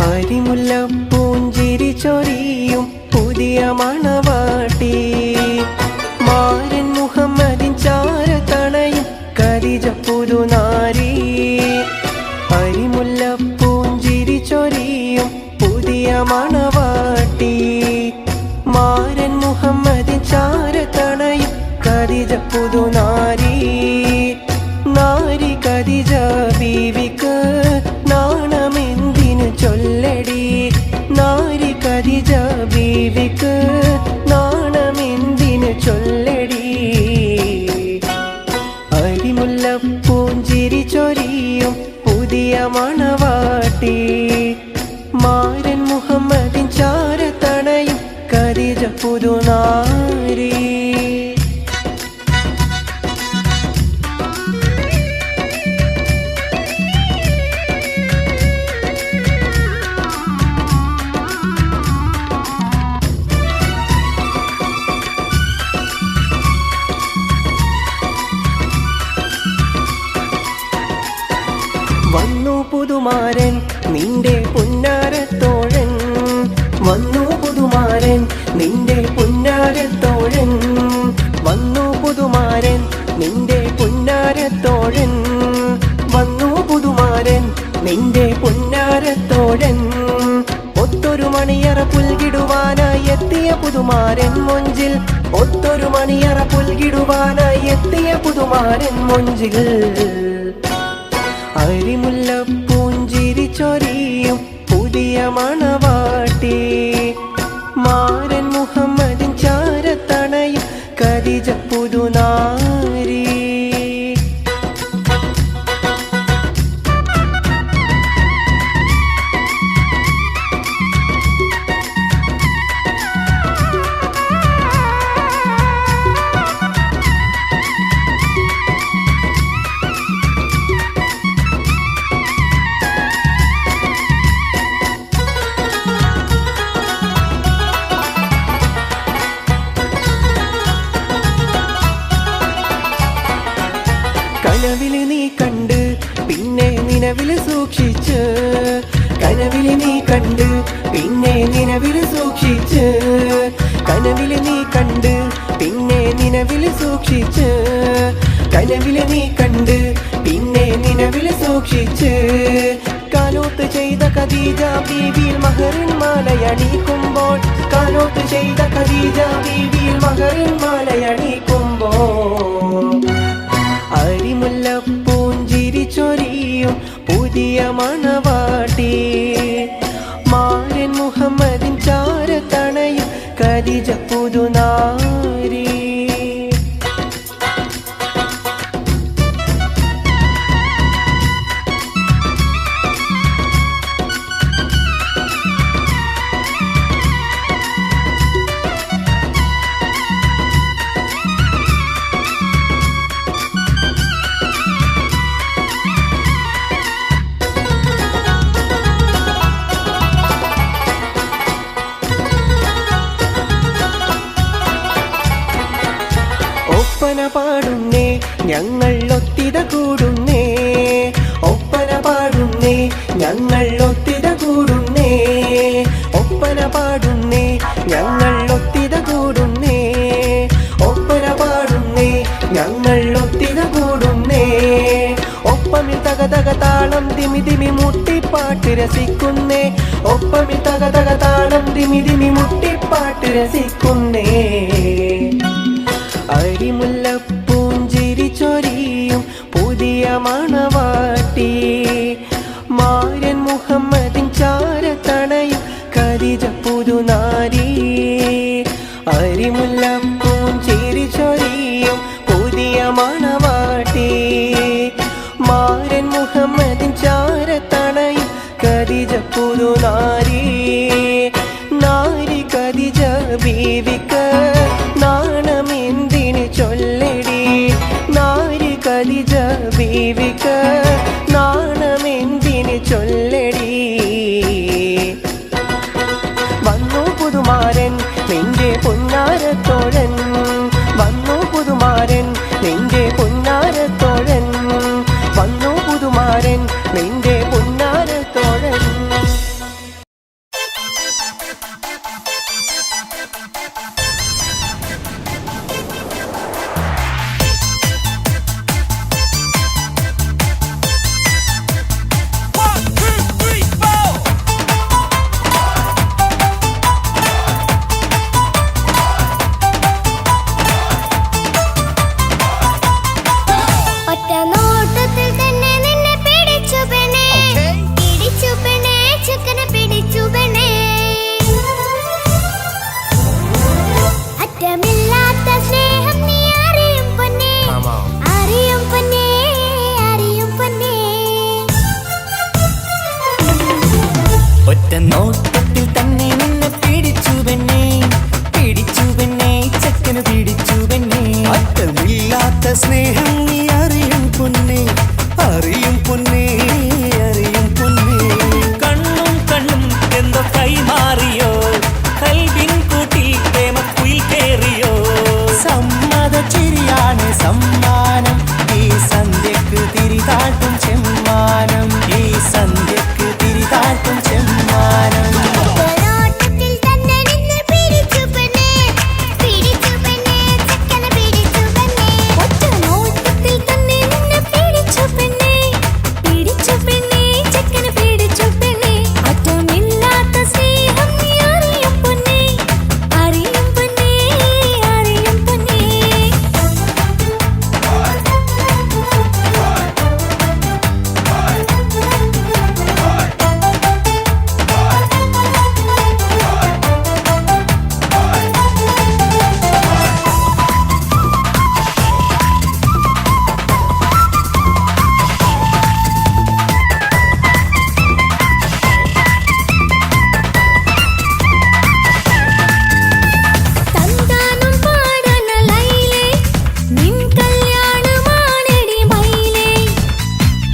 അരിമുല്ലപ്പൂഞ്ചിരി ചൊരിയും പുതിയ മണവാട്ടി മാരൻ മുഹമ്മദിൻ ചാരത്തണയും ഖദീജ പുതുനാരി. അരിമുല്ലപ്പൂഞ്ചിരി ചൊരിയും പുതിയ മണവാട്ടി മാരൻ മുഹമ്മദിൻ ചാരത്തണയും ഖദീജ പുതുനാരി. നാരി ഖദീജ ബീവിക്ക് നാണമെന്തിനു ചൊല്ലടി. നാരി ഖദീജ ബീവിക്ക് നാണമെന്തിനു ചൊല്ലടി. അരിമുല്ലപ്പൂഞ്ചിരി ചൊരിയും പുതിയ മണവാട്ടി മാരൻ മുഹമ്മദിൻ ചാരത്തണയും ഖദീജ പുതുനാരി. വന്നു പുതുമാരൻ നിന്റെ പുന്നാരത്തോഴൻ. വന്നു പുതുമാരൻ നിന്റെ പുന്നാരത്തോഴൻ. വന്നു പുതുമാരൻ നിന്റെ പുന്നാരത്തോഴൻ. വന്നു പുതുമാരൻ നിന്റെ പുന്നാരത്തോഴൻ. ഒത്തൊരു മണിയറ പുൽകിടുവാനായി എത്തിയ പുതുമാരൻ മൊഞ്ചിൽ. ഒത്തൊരു മണിയറ പുൽകിടുവാനായി എത്തിയ പുതുമാരൻ മൊഞ്ചിൽ. അരിമുല്ലപ്പൂഞ്ചിരി ചൊരിയും പുതിയ മണവാട്ടി മാരൻ മുഹമ്മദിൻ ചാരത്തണയും ഖദീജ പുതുനാരി. കനവില് നീ കണ്ട് പിന്നെ നിലവില് സൂക്ഷിച്ച്. കനവില് നീ കണ്ട് പിന്നെ നിലവില് സൂക്ഷിച്ച്. കനവില് നീ കണ്ട് പിന്നെ നിലവില് സൂക്ഷിച്ച്. കനവില് നീ കണ്ട് പിന്നെ നിലവില് സൂക്ഷിച്ച്. കാലോത്ത് ചെയ്ത ഖദീജ ബീവിയിൽ മഹറിൻ മാലയണിക്കുമ്പോൾ. കാലോത്ത് ചെയ്ത ഖദീജ ബീവിയിൽ മഹറിൻ മാലയണിക്കുമ്പോൾ. അരിമുല്ലപ്പൂഞ്ചിരി ചൊരിയും പുതിയ മണവാട്ടി മാരൻ മുഹമ്മദിൻ ചാരത്തണയും ഖദീജ പുതുനാരി. ഒപ്പന പാടുന്നേ ഞങ്ങൾ ഒത്തിത കൂടുന്നേ. ഒപ്പന പാടുന്നേ ഞങ്ങൾ ഒത്തിത കൂടുന്നേ. ഒപ്പന പാടുന്നേ ഞങ്ങൾ ഒത്തിത കൂടുന്നേ. ഒപ്പന പാടുന്നേ ഞങ്ങൾ ഒത്തിത കൂടുന്നേ. ഒപ്പമിൽ തക തക താളം തിമി തിമി മുട്ടിപ്പാട്ട് രസിക്കുന്നേ. ഒപ്പമിൽ തക തക താളം തിമി തിമി മുട്ടിപ്പാട്ട് രസിക്കുന്നേ. അരിമുല്ലപ്പൂഞ്ചിരി ചൊരിയും പുതിയ മണവാട്ടി മാരൻ മുഹമ്മദിൻ ചാരത്തണയും ഖദീജ പുതുനാരി. അരിമുല്ലപ്പൂഞ്ചിരി ചൊരിയും പുതിയ മണവാട്ടി മാരൻ മുഹമ്മദിൻ ചാരത്തണയും ഖദീജ പുതുനാരി. നാരി ഖദീജ ബീവിക്ക് നാണമെന്തിനു ചൊല്ലടി. നാരി ഖദീജ ബീവിക്ക് നാണമെന്തിനു ചൊല്ലടി. വന്നു പുതുമാരൻ നിന്റെ പുന്നാരത്തോഴൻ. വന്നു പുതുമാരൻ നിന്റെ പുന്നാരത്തോഴൻ. വന്നു പുതുമാരൻ നിന്റെ ഒറ്റ നോട്ടത്തിൽ തന്നെ നിന്നെ പിടിച്ചു പെണ്ണേ, പിടിച്ചു പെണ്ണേ, ചെക്കന് പിടിച്ചു പെണ്ണേ. അറ്റമില്ലാത്ത സ്നേഹം നീ അറിയും പൊന്നേ, അറിയും പൊന്നേ, അറിയും പൊന്നേ. കണ്ണും കണ്ണും എന്തോ കൈമാറിയോ, കൽവിൻ കൂട്ടിൽ പ്രേമക്കുയിൽ കേറിയോ. സമ്മത ചിരിയാണ് സമ്മാനം, ഈ സന്ധ്യക്ക് തിരിതാട്ടും ചെമ്മാനം, ഈ സന്ധ്യക്ക് തിരിതാട്ടും ചെമ്മാനം. ഒരോട്ടത്തിൽ തന്നെ നിന്നെ പിടിച്ചു പെണ്ണേ, പിടിച്ചു പെണ്ണേ, ചെക്കനെ പിടിച്ചു പെണ്ണേ. ഒറ്റ നോട്ടത്തിൽ തന്നെ നിന്നെ പിടിച്ചു പെണ്ണേ, പിടിച്ചു പെണ്ണേ, ചെക്കനെ പിടിച്ചു പെണ്ണേ. അറ്റമില്ലാത്ത സ്നേഹം നീ അറിയും പൊന്നേ, അറിയും പൊന്നേ, അറിയും പൊന്നേ. തന്താനം പാടന ലൈലേ, നിൻ കല്യാണമാണെടി മൈലേ.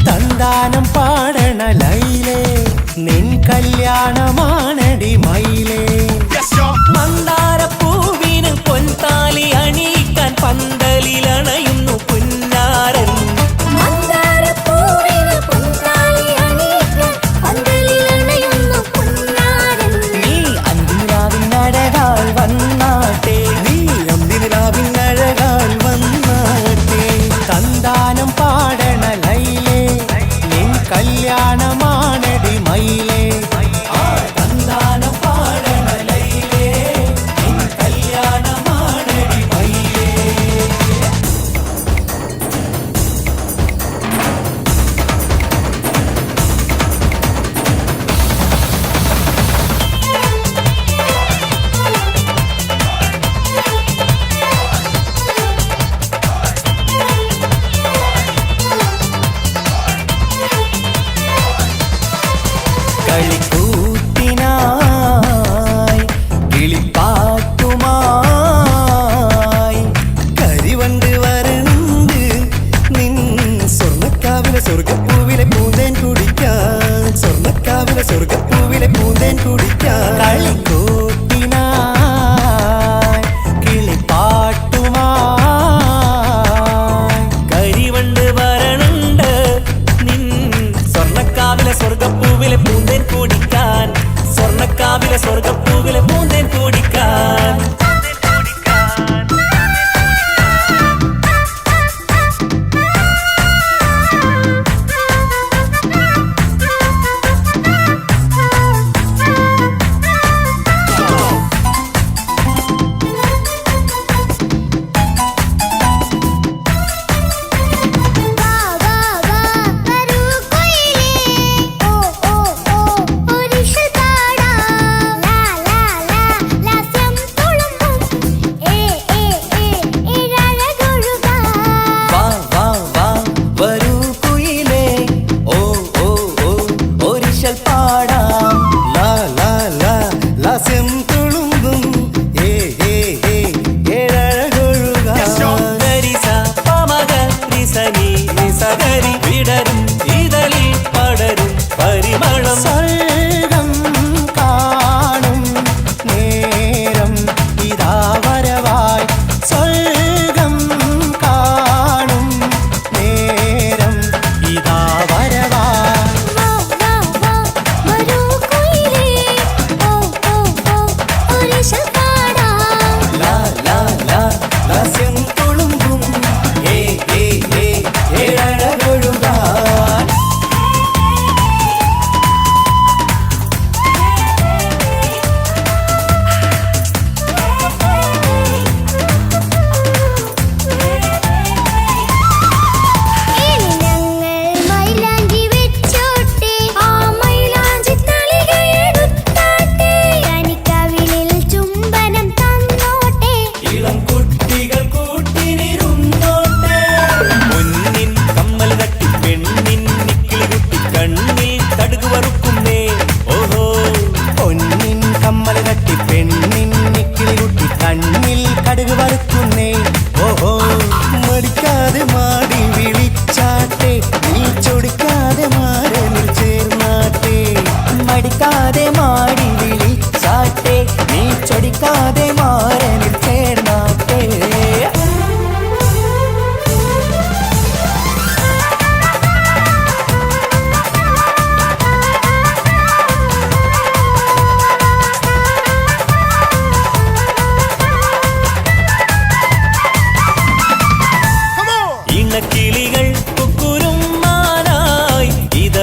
തന്താനം പാടണ ലൈലേ, നിൻ കല്യാണമാണടി മയിലേ. മന്ദാരപ്പൂവിന് പൊൻതാലി അണിയിക്കാൻ പന്തലിലണയുന്നു പുന്നാരൻ. മന്ദാരപ്പൂവിന് പൊൻതാലി അണിയിക്കാൻ പന്തലിലണയുന്നു പൊന്നാരൻ. നീ അന്തിരാവിനഴകാൽ വന്നാട്ടെ, നീ അന്തിരാവിനഴകാൽ വന്നാട്ടെ. തന്താനം പാടണ ലൈലേ, നിൻ കല്യാണമാണടി മയിലേ. തന്താനം പാടണ ലൈലേ, നിൻ കല്യാണമാണടി മയിലേ. കളിക്കൂത്തിനായി കിളിപ്പാട്ടുമായി കരിവണ്ട് വരണ്ട് നിൻ സ്വർണ്ണക്കാവിലെ സ്വർഗപ്പൂവിലെ പൂന്തേൻ കുടിക്കാൻ, സ്വർണ്ണക്കാവിലെ സ്വർഗപ്പൂവിലെ പൂന്തേൻ കുടിക്കാൻ. കളിക്കൂത്തിനായി കിളിപ്പാട്ടുമായി കരിവണ്ട് വരണുണ്ട് നിൻ സ്വർണ്ണക്കാവിലെ സ്വർഗപ്പൂവിലെ പൂന്തേൻ കുടിക്കാൻ, സ്വർണ്ണക്കാവിലെ സ്വർഗപ്പൂവിലെ പൂന്തേൻ കുടിക്കാൻ. വാ വാ വാ വരൂ കൊയിലേ, ഓ ഓ ഓ ഒരിഷൽ പാടാം. ലാ ലാ ലാ ലാസ്യം തുളുമ്പും, ഏ ഏ ഏ ഇഴഴകൊഴുകാം. വാ വാ വാ വരൂ കുയിലേ, ഓ ഓ ഓ ഒരിശൽ പാടാം. ലാ ലാ ലാ ലാസ്യം തുളുമ്പും, ഏ ഏ ഏ ഏഴഴകൊഴുകാം. ഗരിസ പമഗ നിസനി നിസഗരി വിടരും ഇതളിൽ പടരും പരിമളം. സ്വർഗം കാണും നേരം ഇതാ വരവായി, സ്വർഗം കാണും നേരം ഇതാ വരവായി. വാ വാ വാ വരൂ മടിക്കാതെ മാടി വിളിച്ചാട്ടെ നീ ചൊടിക്കാതെ മാറനിൽ ചേർന്നാട്ടെ ഇണക്കിളികൾ കുക്കുരുമാനായി ഇത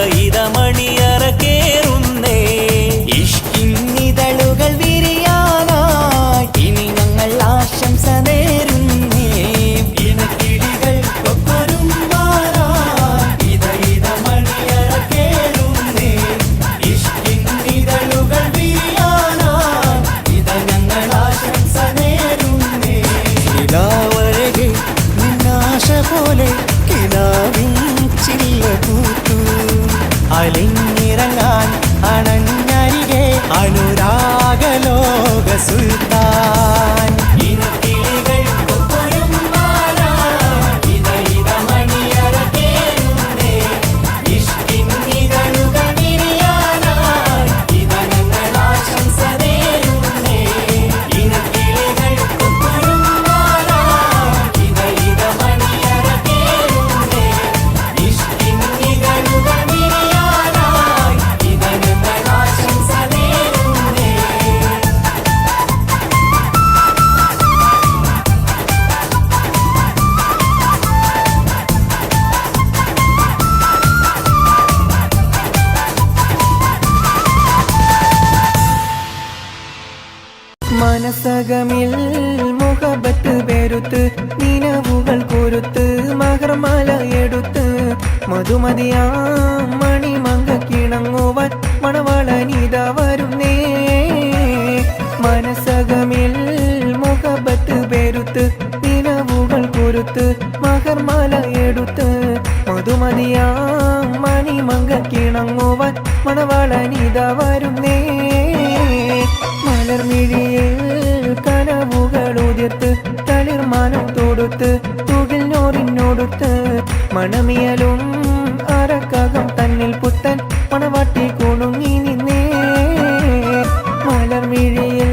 മണിയറ കേറുന്നേ ഇഷ്കിന്നിതളുകൾ വിരിയാനായി ഇനി ഞങ്ങൾ ആശംസ നേരുന്നേ ഇണക്കിളികൾ കുക്കുരുമാനായി ഇത മണിയറ കേറുന്നേ ഇഷ്കിന്നിതളുകൾ വിരിയാനായി ഇത ഞങ്ങൾ ആശംസ നേരുന്നേ നിലാവഴകെ നിന്നാശ പോലെ കിനാവിൻ ചില്ല പൂത്തു അലിഞ്ഞിറങ്ങാൻ അണഞ്ഞരികെ അനുരാഗലോക സുൽത്താൻ ഇനക്കിളികൾ കൊക്കൊരുമ്പാനായി ഇത മണിയറ കേറുന്നേ ഇഷ്കിന്നിതളുകൾ വിരിയാനായി ഇത ഞങ്ങൾ ആശംസ നേരുന്നേ ഇനക്കിളികൾ കൊക്കൊരുമ്പാനായി ഇത മണിയറ കേറുന്നേ ഇഷ്കിന്നിതളുകൾ വിരിയാനായി ഇത ഞങ്ങൾ ആശംസ നേരുന്നേ മനസകമിൽ മുഹബത്ത് പെരുത്ത് നിലവുകൾ കുരുത്ത് മകർമാല എടുത്ത് മധുമതിയാ മണിമങ്ക കിണങ്ങുവാൻ മണവാളനിത വരുന്നേ മനസകമിൽ മുഹബത്ത് പെരുത്ത് നിലവുകൾ കുരുത്ത് മകർമാല എടുത്ത് മധുമതിയാ മണിമങ്ക കിണങ്ങുവാൻ മണവാളനിത വരുന്നേ മലർമിഴിയിൽ കനവുകൾ ഉതിർത്ത് തളിർമാനം തൊടുത്ത് തുകിൽ നോറിനോടുത്ത് മണമിയലും അരക്കകം തന്നിൽ പുത്തൻ മണവാട്ടി കുണുങ്ങി നിന്നേ മലർമിഴിയിൽ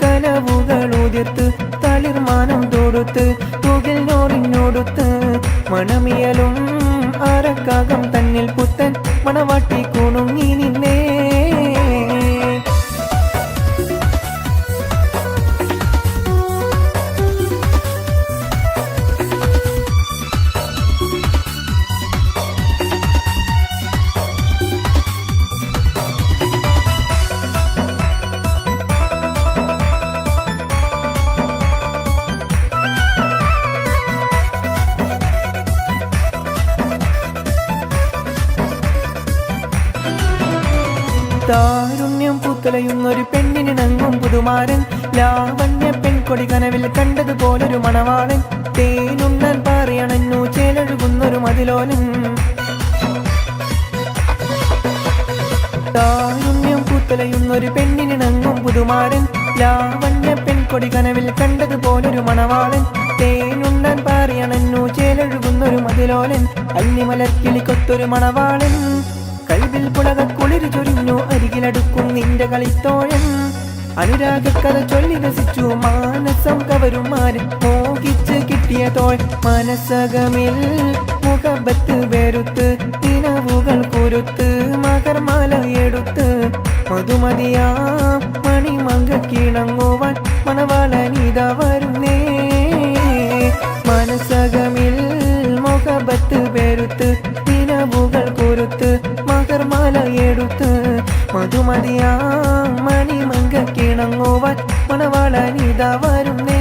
കനവുകൾ ഉതിർത്ത് തളിർമാനം തൊടുത്ത് തുകിൽ നോറിനോടുത്ത് മണമിയലും അരക്കകം തന്നിൽ പുത്തൻ മണവാട്ടി കുണുങ്ങി നിന്നേ താരുണ്യം പൂത്തലയുന്നൊരു പെണ്ണിനിണങ്ങും പുതുമാരൻ ലാവണ്യ പെൺകൊടി കനവിൽ കണ്ടതുപോലൊരു മണവാളൻ തേനുണ്ണാൻ പറയണന്നു ചേലഴുകുന്നൊരു മതിലോലൻ താരുണ്യം പൂത്തലയുന്നൊരു പെണ്ണിനിണങ്ങും പുതുമാരൻ ലാവണ്യ പെൺകൊടി കനവിൽ കണ്ടതുപോലൊരു മണവാളൻ തേനുണ്ണാൻ പറയണന്നു ചേലഴുകുന്നൊരു മതിലോലൻ അല്ലിമലർക്കിളിക്കൊത്തൊരു മണവാളൻ കൽവിൽ പുളക കുളിരു ചൊരിഞ്ഞു അരികിലടുക്കും നിന്റെ കളിത്തോഴൻ അനുരാഗക്കഥ ചൊല്ലി രസിച്ചു മാനസം കവരുമാര് മോഹിച്ച് കിട്ടിയ തോൾ മനസകമിൽ മുഖബത്ത് വെറുത്ത് നിലവുകൾ കുരുത്ത് മകർമാല എടുത്ത് മധുമതിയാ മണിമങ്ക കിണങ്ങുവാൻ മണവാളനിത വരുന്നേ മനസകമിൽ മുഖബത്ത് വെറുത്ത് നിലവുകൾ കുരുത്ത് മകർമാല എടുത്ത് മധുമതിയാ മണിമങ്ക കിണങ്ങുവാൻ മണവാളനിത വരുന്നേ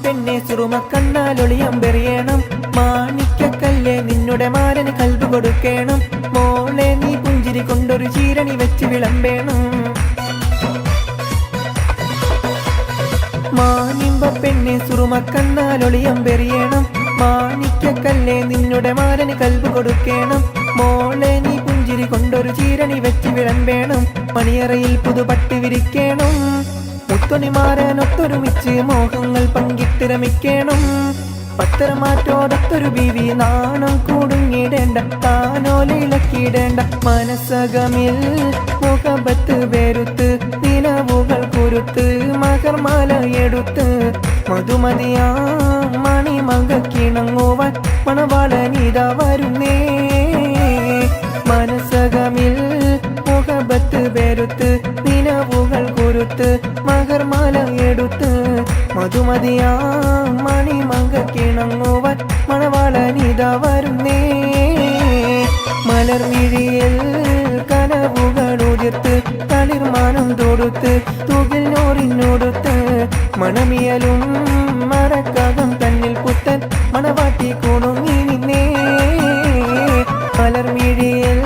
പെണ്ണെ സുറുമ കണ്ണാലൊളിയമ്പെറിയണം മാണിക്കക്കല്ലേ നിന്നുടെ മാരന് കൽബ് കൊടുക്കണം മോളെ നീ പുഞ്ചിരി കൊണ്ടൊരു ചീര ചീരണി വെച്ച് വിളമ്പേണം. മാനിമ്പ പെണ്ണെ സുറുമക്കണ്ണാലൊളിയമ്പെറിയണം. മാണിക്കക്കല്ലേ നിന്നുടെ മാരന് കൽബ് കൊടുക്കേണം. മോളെ നീ പുഞ്ചിരി കൊണ്ടൊരു ചീരണി വെച്ച് വിളമ്പേണം. മണിയറയിൽ പുതുപട്ട് വിരിക്കേണം. മുത്തൊണിമാരനൊത്തൊരുമിച്ച് മോഹങ്ങൾ പങ്കിട്ട് രമിക്കണം. പത്തരമാറ്റോടത്തൊരു ബീവി നാണം കൂടുങ്ങിടേണ്ട. താനോലിളക്കിടേണ്ട മനസ്സകമിൽ മുഖബത്ത് വെറുത്ത് നിലവുകൾ കുരുത്ത് മകർമാല എടുത്ത് മധുമതിയാ മണിമകിണങ്ങുവാൻ മണവാളനിതാ വരുന്നേ. മനസ്സകമിൽ മുഖബത്ത് വെറുത്ത് നിലവുകൾ കുരുത്ത് മകർമാല എടുത്ത് മധുമതിയാ മണിമകിണങ്ങുവാൻ മണവാളനിതാ വരുന്നേ. മലർമിഴിയിൽ കനവുകൾ ഉതിർത്ത് തളിർമാനം തൊടുത്ത് തുകിൽ നോറിനൊടുത്ത് മണമിയലും മരക്കകം തന്നിൽ പുത്തൻ മണവാട്ടി കുണുങ്ങി നിന്നേ. മലർമിഴിയിൽ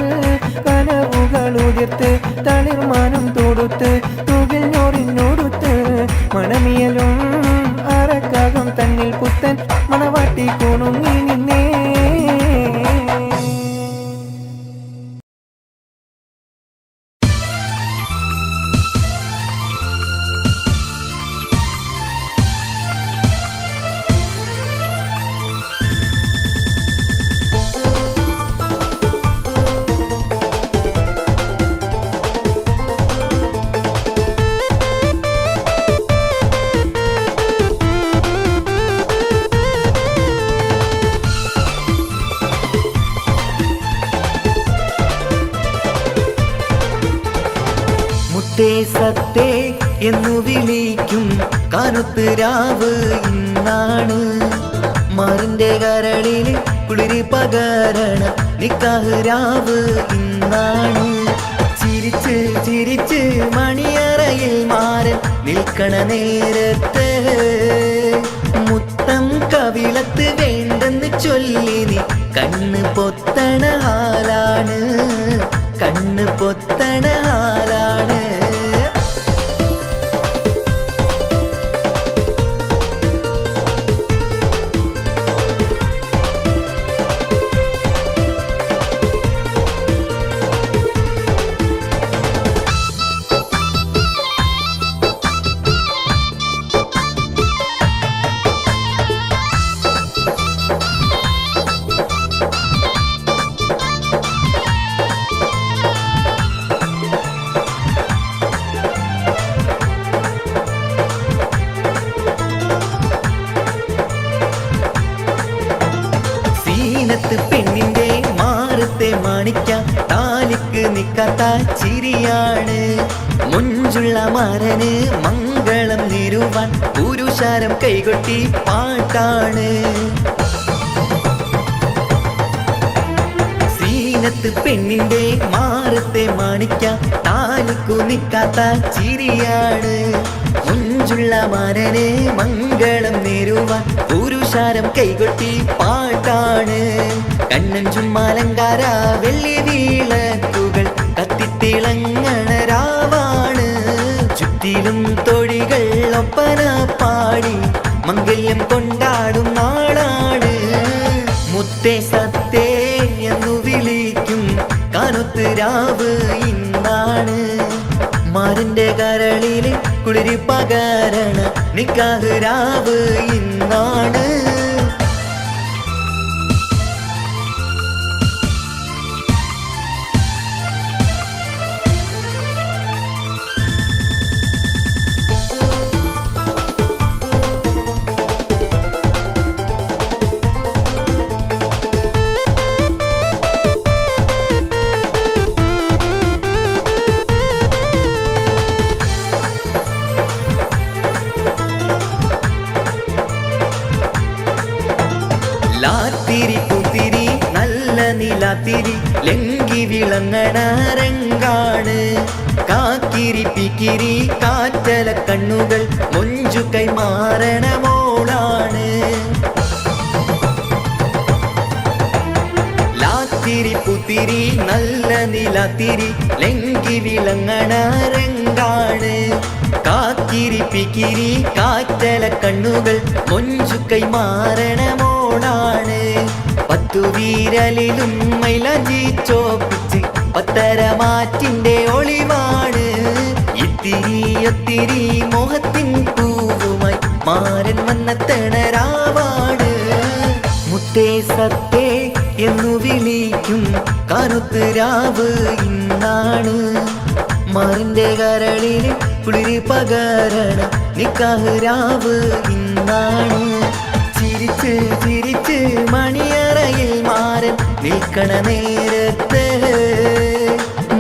കനവുകൾ ഉതിർത്ത് തളിർമാനം തൊടുത്ത് തുകിൽ നോറിനൊടുത്ത് മണമിയലും അരക്കകം തന്നിൽ പുത്തൻ മണവാട്ടി കുണുങ്ങി നിന്നേ. മുത്തേ സത്തേ എന്നു വിളിക്കും കറുത്ത് രാവ് ഇന്നാണ്. മാറിന്റെ കരളിൽ കുളിരി പകരണ നിക്കാഹ് രാവ് ഇന്നാണ്. ചിരിച്ച് ചിരിച്ച് മണിയറയിൽ മാറൻ നിൽക്കണ നേരത്ത് മുത്തം കവിളത്ത് വേണ്ടെന്ന് ചൊല്ലി നീ കണ്ണ് പൊത്തണ ഹാലാണ്. കണ്ണ് പൊത്തണ ഹാലാണ്. പെണ്ണിന്റെ മാറത്തെ മാണിക്ക താലിക്ക് നിക്കാത്ത ചിരിയാണ്. മുഞ്ചുള്ള മരന് മംഗളം നേരുവാൻ പുരുഷാരം കൈകൊട്ടി പാട്ടാണ്. സീനത്ത് പെണ്ണിന്റെ മാറത്തെ മാണിക്ക താലിക്കു നിക്കാത്ത ചിരിയാണ്. മുഞ്ചുള്ള മരന് മംഗളം നേരുവാൻ പുരുഷാരം കൈകൊട്ടി പാട്ടാണ്. കണ്ണൻ ചുമ്മാലങ്കാര വെള്ളി വീളക്കുകൾ കത്തിത്തിളങ്ങണ രാവാണ്. ചുറ്റിലും തൊഴികൾ ഒപ്പന പാടി മംഗല്യം കൊണ്ടാടും നാളാണ്. മുത്തേ സത്തേ എന്നു വിളിക്കും കറുത്ത് രാവ് ഇന്നാണ്. മാറിന്റെ കരളിൽ കുളിരി പകരണ നിക്കാഹ് രാവ് ഇന്നാണ്. ലാത്തിരി പുത്തിരി നല്ല നിലാത്തിരി ലങ്കി വിളങ്ങണ രംഗാണ്. കാക്കിരി പിക്കിരി കാറ്റല കണ്ണുകൾ മൊഞ്ചു കൈമാറണ മോളാണ്. ലാത്തിരി കാത്തിരി പുത്തിരി നല്ല നിലാത്തിരി ലങ്കി വിളങ്ങണ രംഗാണ് കാക്കിരി പിക്കിരി കാറ്റല കണ്ണുകൾ മൊഞ്ചുക്കൈ മാറണ മോണാണ് പത്തു വീരലിലും മൈലാഞ്ചി ചോപ്പിച്ച് പത്തരമാറ്റിന്റെ ഒളിവാണ് ഇത്തിരി ഒത്തിരി മോഹത്തിൻ പൂവുമായി മാരൻ വന്നെത്തണരാവാണ് മുത്തേ സത്തേ എന്നു വിളിക്കും കറുത്ത് രാവ് ഇന്നാണ് മാറിന്റെ കരളിൽ കുളിരി പകരണ നിക്കാഹ് രാവ് ഇന്നാണ് ചിരിച്ച് ചിരിച്ച് മണിയറയിൽ മാറൻ നിൽക്കണ നേരത്ത്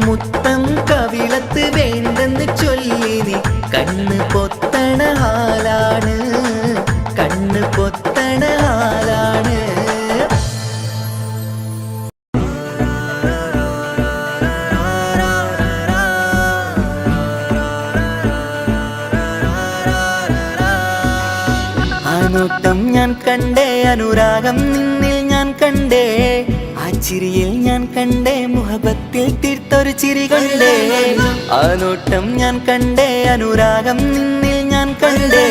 മുത്തം കവിളത്ത് വേണ്ടെന്ന് ചൊല്ലി നീ കണ്ണ് പൊത്തണ ഹാലാണ് കണ്ണ് പൊത്തണ ഹാലാണ് നോട്ടം ഞാൻ കണ്ടേ അനുരാഗം നിന്നിൽ ഞാൻ കണ്ടേ ആ ചിരിയിൽ ഞാൻ കണ്ടേ മുഹബത്തിൽ തീർത്തൊരു ചിരി കണ്ടേ ആ നോട്ടം ഞാൻ കണ്ടേ അനുരാഗം നിന്നിൽ ഞാൻ കണ്ടേ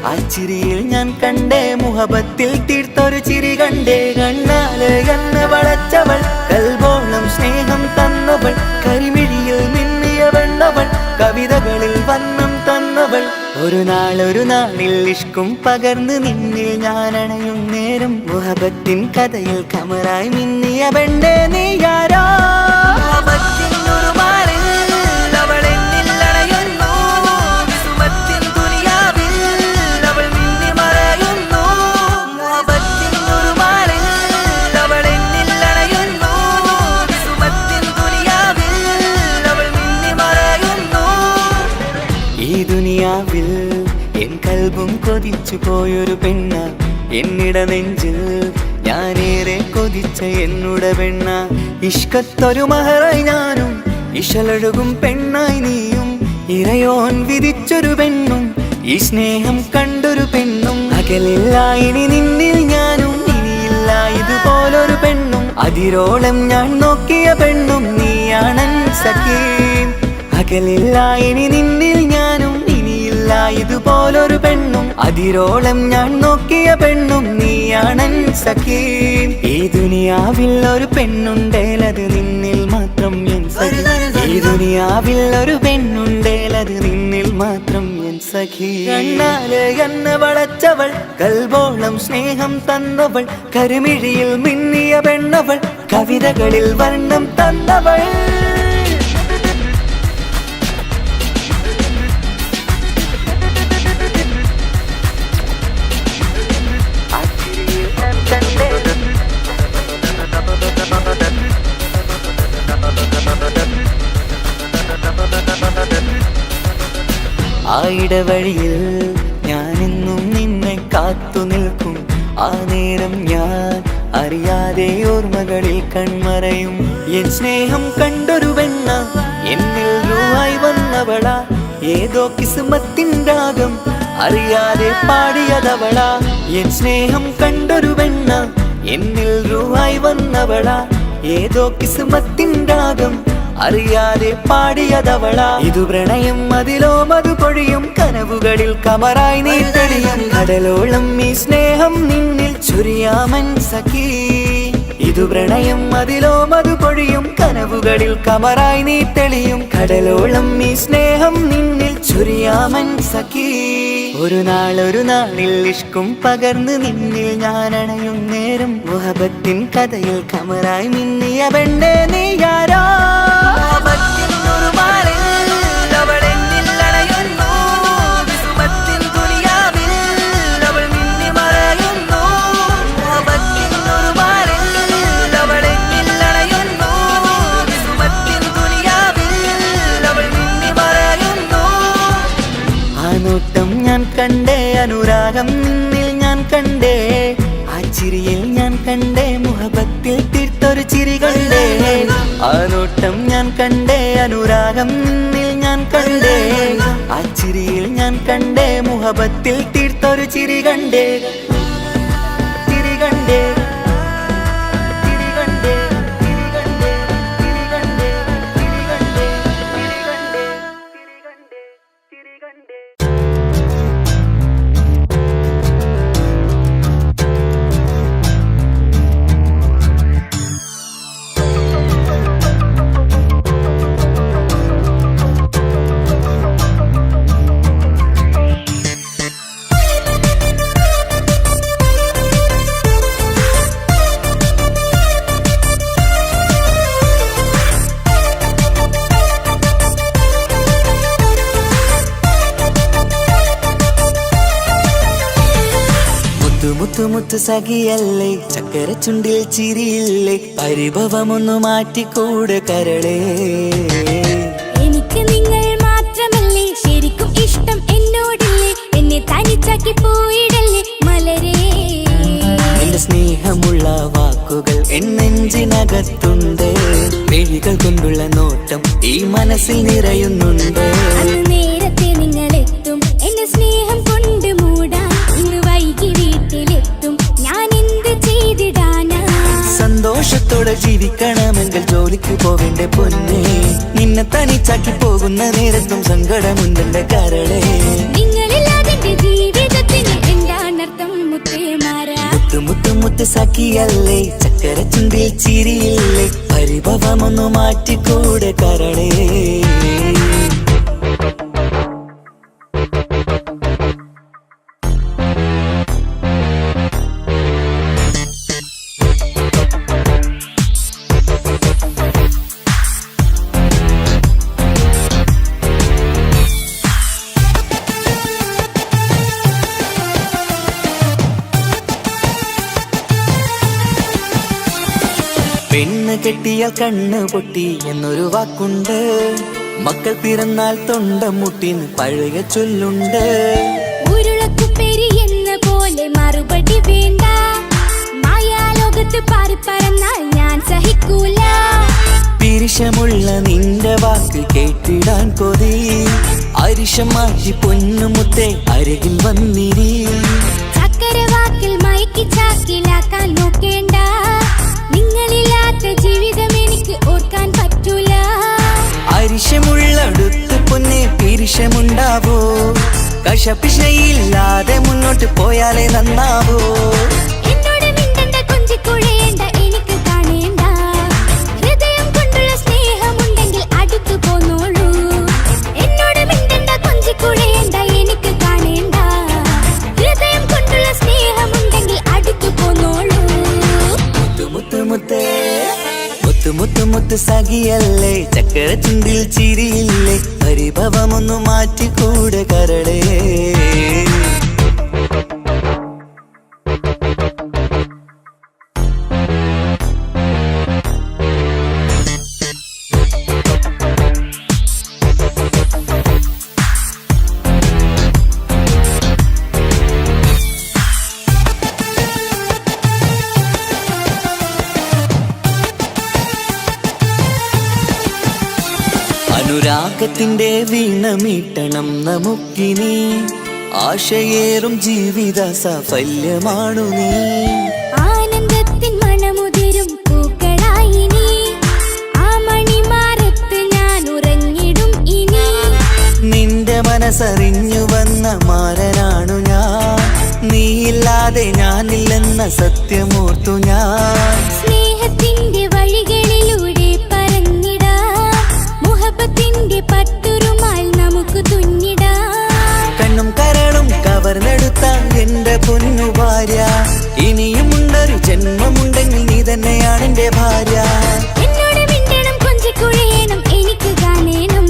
ആ ചിരിയിൽ ഞാൻ കണ്ടേ മുഹബത്തിൽ തീർത്തൊരു ചിരി കണ്ടേ കണ്ണാല് എന്നെ വളച്ചവൾ കൽബോളം സ്നേഹം തന്നവൾ കരിമിഴിയിൽ മിന്നിയ വെണ്ണവൾ കവിതകളിൽ വന്നം തന്നവൾ ഒരു നാളിൽ ഇഷ്കും പകർന്ന് നിന്നിൽ ഞാൻ അണയും നേരം മുഹബത്തിൻ കഥയിൽ കമറായി മിന്നിയ പെണ്ണേ നീയാരോ എൻ കൽബും കൊതിച്ചു പോയൊരു പെണ്ണ എന്നിട നെഞ്ചിൽ ഞാനേറെ കൊതിച്ച എന്നുട പെണ്ണ ഇഷ്കത്തൊരു മഹറായി ഞാനും ഇശലൊഴുകും പെണ്ണായി നീയും ഇറയോൻ വിധിച്ചൊരു പെണ്ണും ഈ സ്നേഹം കണ്ടൊരു പെണ്ണും അകലില്ല ഇനി നിന്നിൽ ഞാനും ഇനിയില്ല ഇതുപോലൊരു പെണ്ണും അതിരോളം ഞാൻ നോക്കിയ പെണ്ണും നീയാണൻ സഖീ അകലില്ല ഇനി നിന്നിൽ ഞാനും ഇതുപോലൊരു പെണ്ണും അതിരോളം ഞാൻ നോക്കിയ പെണ്ണും നീയാണൻ സഖീ ഈ ദുനിയാവിൽ ഒരു പെണ്ണുണ്ടേലത് നിന്നിൽ മാത്രം എൻ സഖി ഈ ദുനിയാവിൽ ഒരു പെണ്ണുണ്ടേലത് നിന്നിൽ മാത്രം എൻ സഖി കണ്ണാല് എന്നെ വളച്ചവൾ കൽബോളം സ്നേഹം തന്നവൾ കരുമിഴിയിൽ മിന്നിയ പെണ്ണവൾ കവിതകളിൽ വർണ്ണം തന്നവൾ ആ ഇടവഴിയിൽ ഞാനെന്നും നിന്നെ കാത്തു നിൽക്കും ആ നേരം ഞാൻ അറിയാതെ ഓർമ്മകളിൽ കൺമറയും എൻ സ്നേഹം കണ്ടൊരു പെണ്ണ എന്നിൽ രൂപായി വന്നവള ഏതോ കിസ്മത്തിൻ രാഗം അറിയാതെ പാടിയതവള എൻ സ്നേഹം കണ്ടൊരു പെണ്ണ എന്നിൽ രൂപായി വന്നവള ഏതോ കിസ്മത്തിൻ രാഗം അറിയാതെ പാടിയതവള ഇതു പ്രണയം അതിലോ മധു പൊഴിയും കനവുകളിൽ കമറായി നീ തെളിയും കടലോളം ഈ സ്നേഹം നിന്നിൽ ചൊരിയാമൻ സഖീ ഇതു പ്രണയം അതിലോ മധു പൊഴിയും കനവുകളിൽ കമറായി നീ തെളിയും കടലോളം ഈ സ്നേഹം നിന്നിൽ ചൊരിയാമൻ സഖീ ഒരു നാളിൽ ഇഷ്കും പകർന്ന് നിന്നിൽ ഞാൻ അണയും നേരം മുഹബത്തിൻ കഥയിൽ കമറായി മിന്നിയ പെണ്ണേ നീയാരോ ഞാൻ കണ്ടേ അനുരാഗം നിന്നിൽ ഞാൻ കണ്ടേ ആ ചിരിയിൽ ഞാൻ കണ്ടേ മുഹബത്തിൽ തീർത്തൊരു ചിരി കണ്ടേ ആ നോട്ടം ഞാൻ കണ്ടേ അനുരാഗം നിന്നിൽ ഞാൻ കണ്ടേ ആ ചിരിയിൽ ഞാൻ കണ്ടേ മുഹബത്തിൽ തീർത്തൊരു ചിരി കണ്ടേ ചിരി കണ്ടേ ചിരി കണ്ടേ ചിരി മുത്തു സഖിയല്ലേ ചക്കര ചുണ്ടിൽ ചിരിയില്ലേ പരിഭവമൊന്നു മാറ്റിക്കൂടെ കരളേ എനിക്ക് നിങ്ങൾ മാത്രമല്ലേ ശരിക്കും ഇഷ്ടം എന്നോടില്ലേ എന്നെ തനിച്ചാക്കി പോയിടല്ലേ മലരേ എന്റെ സ്നേഹമുള്ള വാക്കുകൾ എന്നെഞ്ചിനകത്തുണ്ട് മിഴികൾ കൊണ്ടുള്ള നോട്ടം ഈ മനസ്സിൽ നിറയുന്നുണ്ട് അന്ന് നേരത്തെ നിങ്ങളെത്തും എന്റെ സ്നേഹം കൊണ്ട് മൂടാൻ ഇന്ന് വൈകി വീട്ടിലെത്തും ഞാൻ എന്ത് ചെയ്തിടാനാ സന്തോഷത്തോടെ ജീവിക്കണമെങ്കിൽ ജോലിക്ക് പോവേണ്ട പൊന്നേ നിന്നെ തനിച്ചാക്കി പോകുന്ന നേരത്തും സങ്കടമുണ്ടെന്റെ കരളേ നിങ്ങളില്ലാതെ എന്റെ ജീവിതത്തിന് എന്താണർത്ഥം മുത്തേമാരാ മുത്ത് സഖിയല്ലേ ചക്കര ചുണ്ടിൽ ചിരിയില്ലേ പരിഭവമൊന്നു മാറ്റിക്കൂടെ കരളേ പെണ്ണ് കെട്ടിയാൽ കണ്ണ് പൊട്ടി എന്നൊരു വാക്കുണ്ട് മക്കൾ പിറന്നാൽ തൊണ്ട മുട്ടിന് പഴയ ചൊല്ലുണ്ട് ഉരുളക്കുപ്പേരി എന്ന പോലെ മറുപടി വേണ്ട മായാലോകത്ത് പാറി പറന്നാൽ ഞാൻ സഹിക്കൂല പിരിശമുള്ള നിന്റെ വാക്ക് കേട്ടിടാൻ കൊതി അരിശം മാറ്റി പൊന്നുമുത്തെ അരികിൽ വന്നിരി ചക്കര വാക്കിൽ മയക്കി ചാക്കിലാക്കാൻ നോക്കേണ്ട നിങ്ങളില്ലാത്ത ജീവിതം എനിക്ക് ഓർക്കാൻ പറ്റൂല അരിശമുള്ളടുത്ത് പൊന്നെ പിരിശമുണ്ടാവോ കശപിശയില്ലാതെ മുന്നോട്ട് പോയാലേ നന്നാവോ എന്നോട് മിണ്ടണ്ട കൊഞ്ചിക്കുഴയേണ്ട എനിക്ക് കാണേണ്ട ഹൃദയം കൊണ്ടുള്ള സ്നേഹമുണ്ടെങ്കിൽ അടുത്തു പോന്നോളൂ എന്നോട് മിണ്ടണ്ട കൊഞ്ചിക്കുഴയേണ്ട എനിക്ക് കാണേണ്ട ഹൃദയം കൊണ്ടുള്ള സ്നേഹമുണ്ടെങ്കിൽ അടുത്തു പോന്നോളൂ മുത്ത് സഖിയല്ലേ ചക്കര ചുണ്ടിൽ ചിരിയില്ലേ പരിഭവമൊന്നു മാറ്റിക്കൂടെ കരളേ അനുരാഗത്തിന്റെ വീണ മീട്ടണം നമുക്കിനി ആശയേറും ജീവിത സാഫല്യമാണു നീ ആനന്ദത്തിൻ മണമുതിരും പൂക്കളായി നീ ആ മണിമാറത്ത് ഞാൻ ഉറങ്ങിടും ഇനി നിന്റെ മനസ്സറിഞ്ഞു വന്ന മാരനാണു ഞാൻ നീയില്ലാതെ ഞാനില്ലെന്ന സത്യമോർത്തു ഞാൻ സ്നേഹത്തിന്റെ വഴികളിലൂടെ പറഞ്ഞിടാം മുഹബത്തിന്റെ പട്ടുരുമാൽ നമുക്ക് തുന്നിടാം കണ്ണും കരളും കവർന്നെടുത്ത എന്റെ പൊന്നു ഭാര്യ ഇനിയുമുണ്ടൊരു ജന്മമുണ്ടെങ്കിൽ നീ തന്നെയാണ് എന്റെ ഭാര്യ എന്നോട് മിണ്ടണം കൊഞ്ചിക്കുഴയണം എനിക്ക് കാണേണം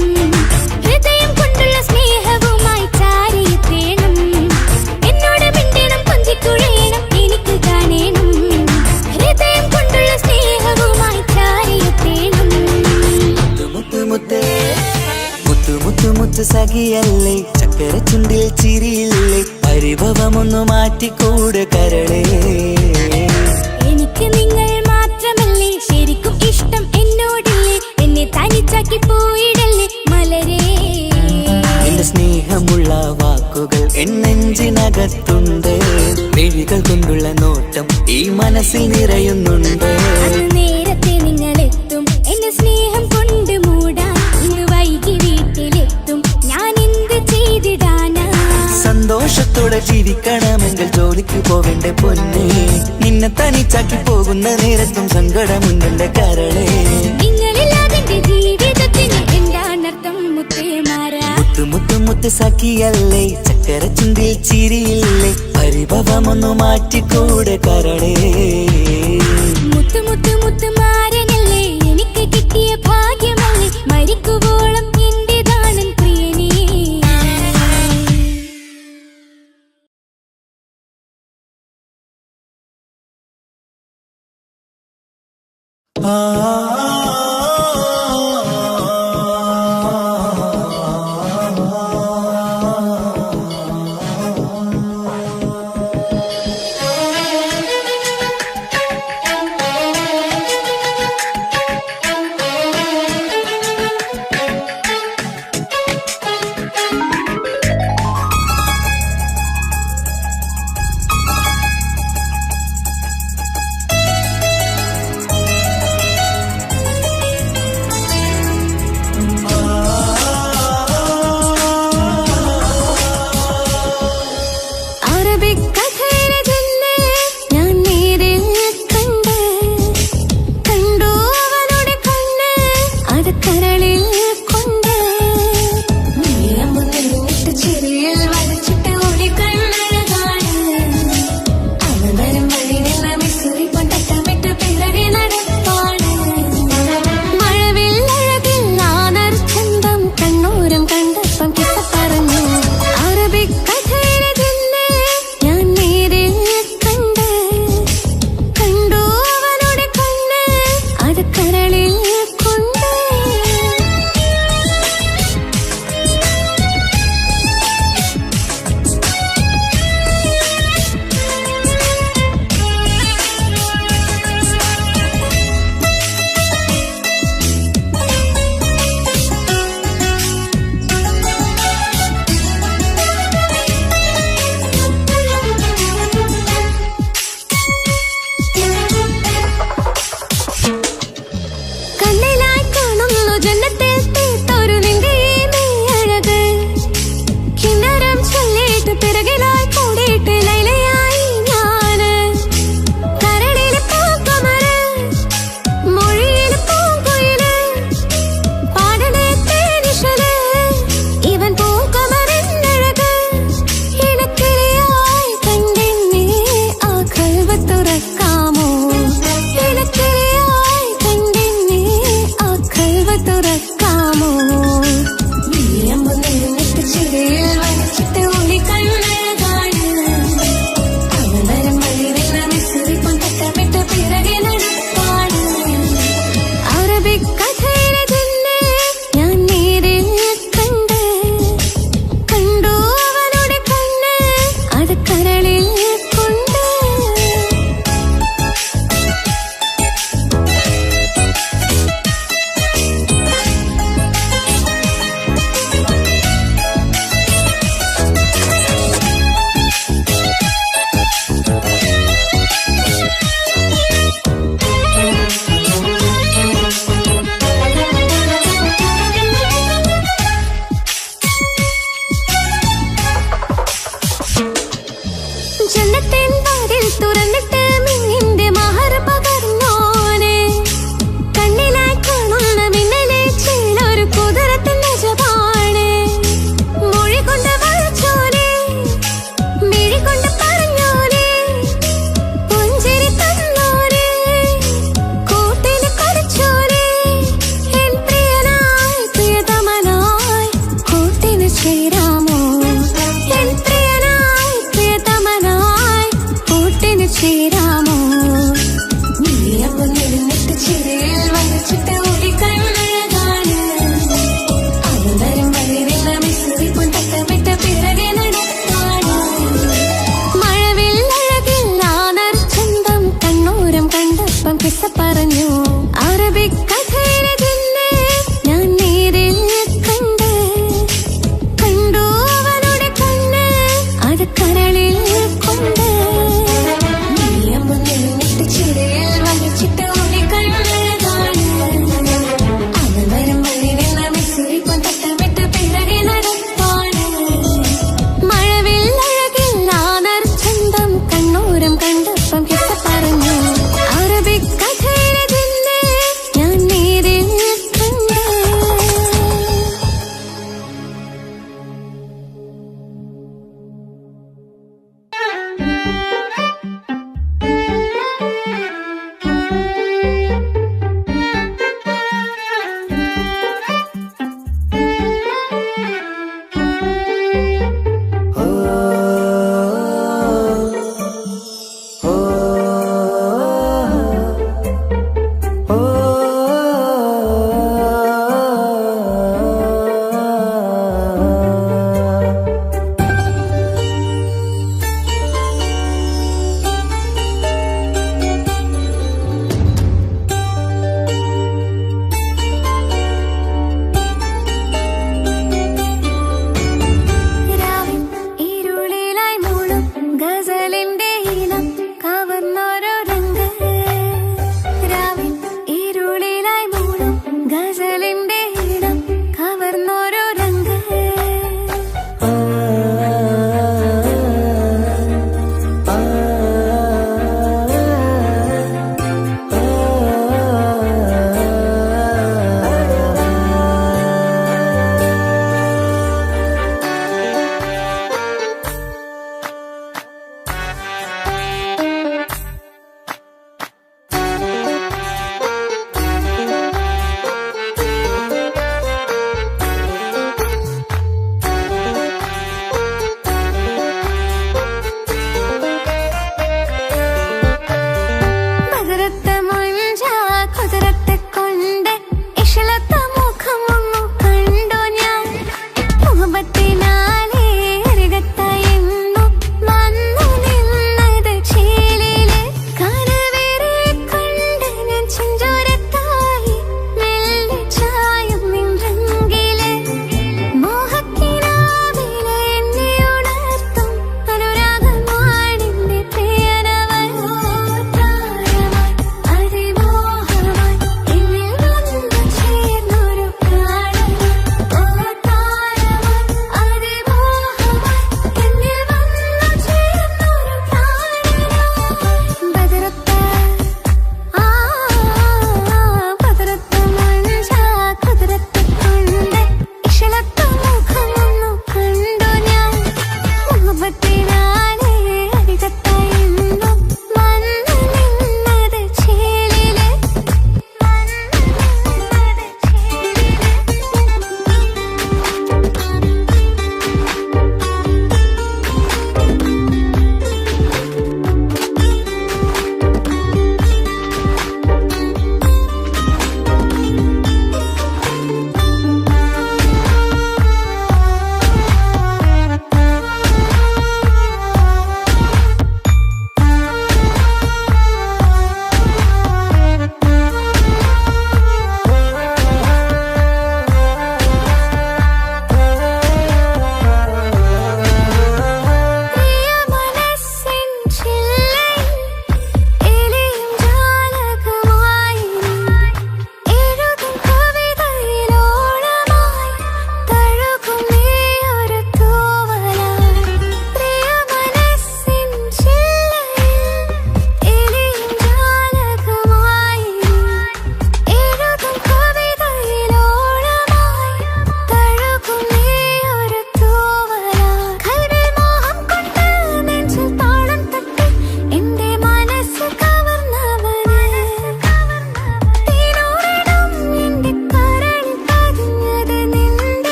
ഹൃദയം കൊണ്ടുള്ള സ്നേഹവുമായി ചാരിയെത്തേണം എന്നോട് മിണ്ടണം കൊഞ്ചിക്കുഴയണം എനിക്ക് കാണേണം ഹൃദയം കൊണ്ടുള്ള സ്നേഹവുമായി ചാരിയെത്തേണം മുത്ത് സഖിയല്ലേ ചക്കര ചുണ്ടിൽ ചിരിയില്ലേ പരിഭവമൊന്നു മാറ്റിക്കൂടെ കരളേ എനിക്ക് നിങ്ങൾ മാത്രമല്ലേ ശരിക്കും ഇഷ്ടം എന്നോടില്ലേ എന്നെ തനിച്ചാക്കി പോയിടല്ലേ മലരേ എന്റെ സ്നേഹമുള്ള വാക്കുകൾ എന്നെഞ്ചിനകത്തുണ്ട് മിഴികൾ കൊണ്ടുള്ള നോട്ടം ഈ മനസ്സിൽ നിറയുന്നുണ്ട് അന്ന് നേരത്തെ നിങ്ങളെത്തും എന്റെ സ്നേഹം കൊണ്ട് മൂടാൻ ഇന്ന് വൈകി വീട്ടിലെത്തും ഞാൻ എന്ത് ചെയ്തിടാനാ സന്തോഷത്തോടെ ജീവിക്കണമെങ്കിൽ ജോലിക്ക് പോവേണ്ട പൊന്നേ നിന്നെ തനിച്ചാക്കി പോകുന്ന നേരത്തും സങ്കടമുണ്ടെന്റെ കരളേ നിങ്ങളില്ലാതെ എന്റെ ജീവിതത്തിന് എന്താണർത്ഥം മുത്തേമാരാ മുത്ത് സഖിയല്ലേ ചക്കര ചുണ്ടിൽ ചിരിയില്ലേ പരിഭവമൊന്നു മാറ്റിക്കൂടെ കരളേ മുത്ത് മാരനല്ലേ എനിക്ക് കിട്ടിയ ഭാഗ്യമല്ലേ മരിക്കുവോളം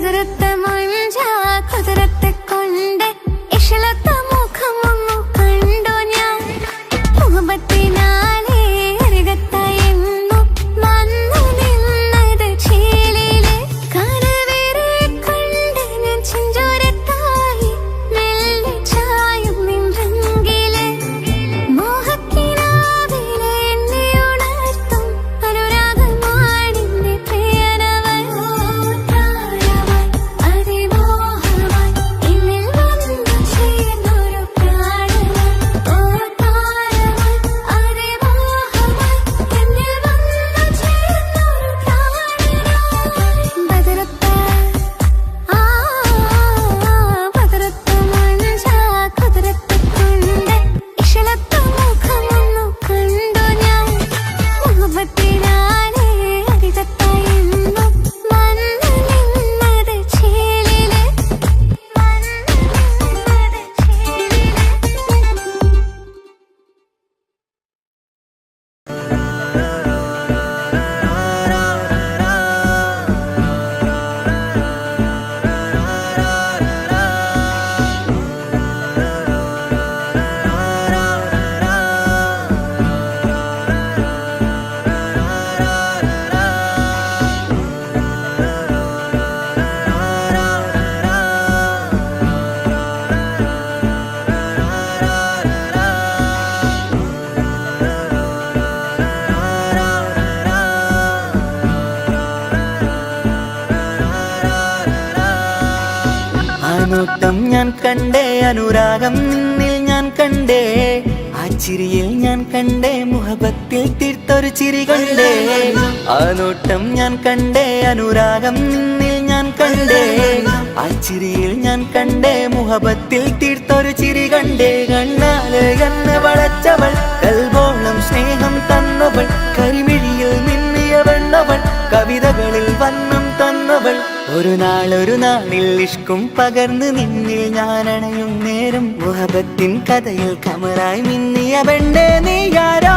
ബദറത്തെ മഞ്ച കുതിരത്തെ കൊണ്ട് ഇഷലത്തെ മുഖമൊന്നു കണ്ടു ഞാൻ മുഹബത്തിനാലേ അരികത്തായെന്നു വന്നു നിന്നത് ചേലിലെ കനവേറെ കണ്ട് ഞാൻ ചെഞ്ചോരത്തായി മെല്ലെ ചായും നിன்றെങ്കിലെ മോഹക്കിനാവിലെ എന്നെ ഉണർത്തും അനുരാഗമാണിന്റെ പ്രിയനവൻ താരമായി അതിമോഹമായി എന്നിൽ വന്നു ചേർന്നൊരു പ്രാണനായി ഓ താരമായി അതിമോഹമായി എന്നിൽ വന്നു ചേർന്നൊരു പ്രാണനായി ബദറത്തെ ബദറത്തെ മഞ്ച കുതിരത്തെ കൊണ്ട് ഇഷലത്തെ മുഖമൊന്നു കണ്ടു ഞാൻ മുഹബത്തിനാലേ അരികത്തായെന്നു വന്നു നിന്നത് ചേലിലെ ആ നോട്ടം ഞാൻ കണ്ടേ അനുരാഗം നിന്നിൽ ഞാൻ കണ്ടേ ആ ചിരിയിൽ ഞാൻ കണ്ടേ മുഹബത്തിൽ തീർത്തൊരു ചിരി കണ്ടേ ആ നോട്ടം ഞാൻ കണ്ടേ അനുരാഗം നിന്നിൽ ഞാൻ കണ്ടേ ആ ചിരിയിൽ ഞാൻ കണ്ടേ മുഹബത്തിൽ തീർത്തൊരു ചിരി കണ്ടേ കണ്ണാല് എന്നെ വളച്ചവൾ കൽബോളം സ്നേഹം തന്നവൾ കരിമിഴിയിൽ മിന്നിയ വെണ്ണവൾ കവിതകളിൽ വന്നം തന്നവൾ ഒരു നാളിൽ ഇഷ്കും പകർന്ന് നിന്നിൽ ഞാൻ അണയും നേരം മുഹബത്തിൻ കഥയിൽ കമറായി മിന്നിയ പെണ്ണേ നീയാരോ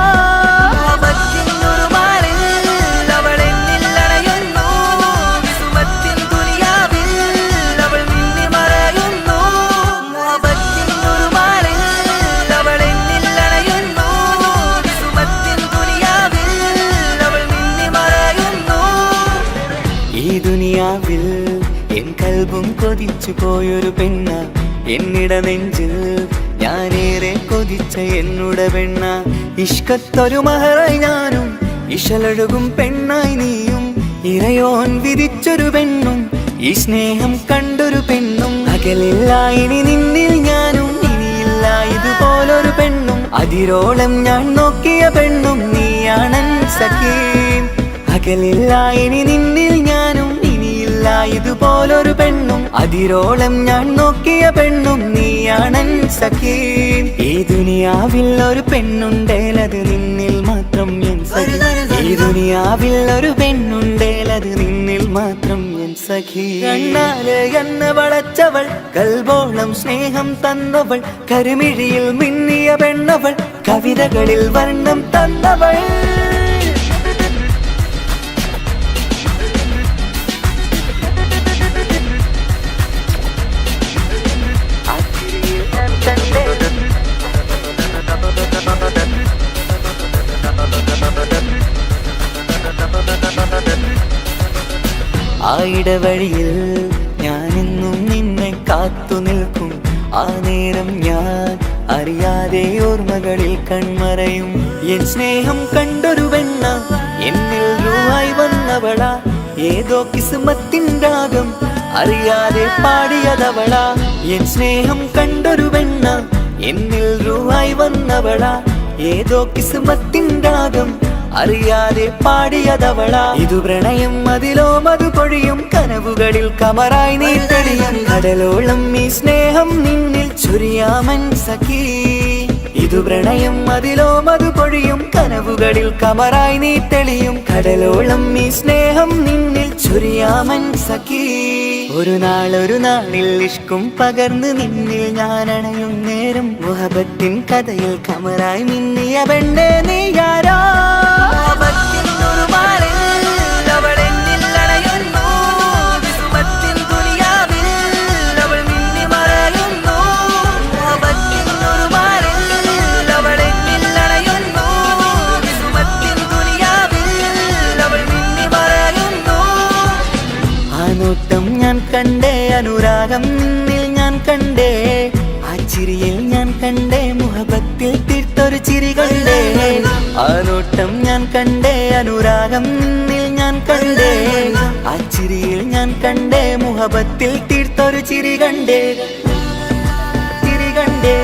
ഈ ദുനിയാവിൽ എൻ കൽബും കൊതിച്ചു പോയൊരു പെണ്ണ എന്നിട നെഞ്ചിൽ ഞാനേറെ കൊതിച്ച എന്നുട പെണ്ണ ഇഷ്കത്തൊരു മഹറായി ഞാനും ഇശലൊഴുകും പെണ്ണായി നീയും ഇറയോൻ വിധിച്ചൊരു പെണ്ണും ഈ സ്നേഹം കണ്ടൊരു പെണ്ണും അകലില്ല ഇനി നിന്നിൽ ഞാനും ഇനിയില്ല ഇതുപോലൊരു പെണ്ണും അതിരോളം ഞാൻ നോക്കിയ പെണ്ണും നീയാണൻ സഖീ അകലില്ല ഇനി നിന്നിൽ ഞാനും ഇനിയില്ല ഇതുപോലൊരു പെണ്ണും അതിരോളം ഞാൻ നോക്കിയ പെണ്ണും നീയാണൻ സഖീ ഈ ദുനിയാവിൽ ഒരു പെണ്ണുണ്ടേലത് നിന്നിൽ മാത്രം എൻ സഖി ഈ ദുനിയാവിൽ ഒരു പെണ്ണുണ്ടേലത് നിന്നിൽ മാത്രം എൻ സഖി കണ്ണാല് എന്നെ വളച്ചവൾ കൽബോളം സ്നേഹം തന്നവൾ കരിമിഴിയിൽ മിന്നിയ പെണ്ണവൾ കവിതകളിൽ വർണ്ണം തന്നവൾ ആ ഇടവഴിയിൽ ഞാനെന്നും നിന്നെ കാത്തു നിൽക്കും ആ നേരം ഞാൻ അറിയാതെ ഓർമ്മകളിൽ കൺമറയും എൻ സ്നേഹം കണ്ടൊരു പെണ്ണ എന്നിൽ രൂപായി വന്നവള ഏതോ കിസ്മത്തിൻ രാഗം അറിയാതെ പാടിയതവള എൻ സ്നേഹം കണ്ടൊരു പെണ്ണ എന്നിൽ രൂപായി വന്നവള ഏതോ കിസ്മത്തിൻ രാഗം അറിയാതെ പാടിയതവള ഇതു പ്രണയം അതിലോ മധു പൊഴിയും കനവുകളിൽ കമറായി നീ തെളിയും കടലോളം ഈ സ്നേഹം നിന്നിൽ ചൊരിയാമൻ സഖീ ഇതു പ്രണയം അതിലോ മധു പൊഴിയും കനവുകളിൽ കമറായി നീ തെളിയും കടലോളം ഈ സ്നേഹം നിന്നിൽ ചൊരിയാമൻ സഖീ ഒരു നാളിൽ ഇഷ്കും പകർന്ന് നിന്നിൽ ഞാൻ അണയും നേരം മുഹബത്തിൻ കഥയിൽ കമറായി മിന്നിയ പെണ്ണേ നീയാരോ ും നോട്ടം ഞാൻ കണ്ടേ, അനുരാഗം നിന്നിൽ ഞാൻ കണ്ടേ, ആ ചിരിയിൽ ഞാൻ കണ്ടേ, മുഹബത്തിൽ തീർത്തൊരു ചിരി കണ്ടേ. ആ നോട്ടം ഞാൻ കണ്ടേ, അനുരാഗം നിന്നിൽ ഞാൻ കണ്ടേ, ആ ചിരിയിൽ ഞാൻ കണ്ടേ, മുഹബത്തിൽ തീർത്തൊരു ചിരി കണ്ടേ, ചിരി കണ്ടേ.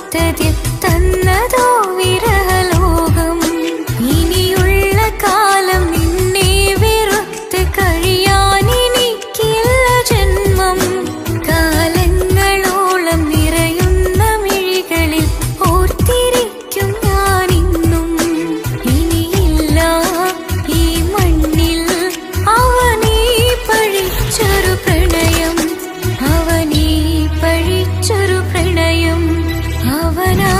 ഓർത്തതിൽ തന്നതോ വിരഹലോകം. ഇനിയുള്ള കാലം നിന്നെ വെറുത്ത് കഴിയാനെനിക്കില്ല ജന്മം. കാലങ്ങളോളം നിറയുന്ന മിഴികളിൽ ഓർത്തിരിക്കും ഞാനിന്നും. ഇനിയില്ല ഈ മണ്ണിൽ അവനീ പഴിച്ചൊരു പ്രണയം, അവനീ പഴിച്ചൊരു പ്രണയം. അവനാ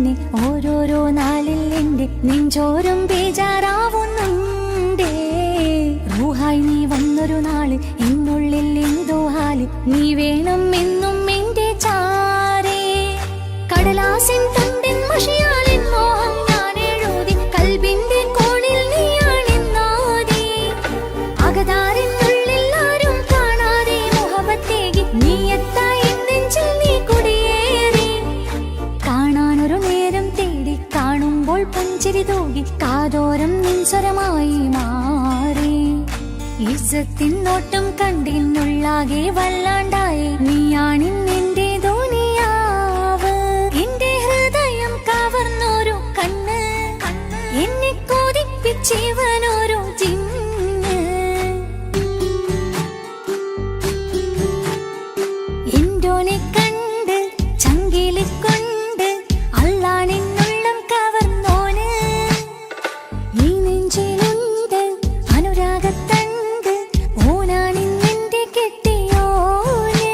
തന്നെ ഓരോരോ നാളിൽ എന്റെ നെഞ്ചോരം ബേജാറാവുന്നുണ്ടേ. റൂഹായി നീ വന്നൊരു നാള് എന്നുള്ളിൽ എന്തോ ഹാല്, നീ വേണം എന്നും എന്റെ ചാരേ. കടലാസിൻ തണ്ടിൻ മഷിയാലിൻ മോഹം ഞാൻ എഴുതി, കൽബിന്റെ കോണിൽ നീയാണെന്നാതി. അകതാരിനുള്ളിൽ ആരും കാണാതെ മുഹബത്തേകി നീ എത്തായി നെഞ്ചിൽ നീ കുടിയേറി. കാണാനൊരു നേരം തേടി കാണുമ്പോൾ പുഞ്ചിരി തൂകി കാതോരം നിൻസ്വരമായി മാറി. ഇസ്സത്തിൻ നോട്ടം കണ്ടിന്നുള്ളാകെ വല്ലാണ്ടായി, നീയാണിന്നെന്റെ ദുനിയാവ്. എന്റെ ഹൃദയം കവർന്നോരോ കണ്ണ്, എന്നെ കൊതിപ്പിച്ചിവനോരോ ജിന്ന്. എന്തോനെ കണ്ട് ചങ്കില് കൊണ്ട് അള്ളാണെന്നുള്ളം കവർന്നോന്. ഈ നെഞ്ചിലുണ്ട് അനുരാഗത്തണ്ട്, ഓനാണിന്നെന്റെ കെട്ടിയോന്.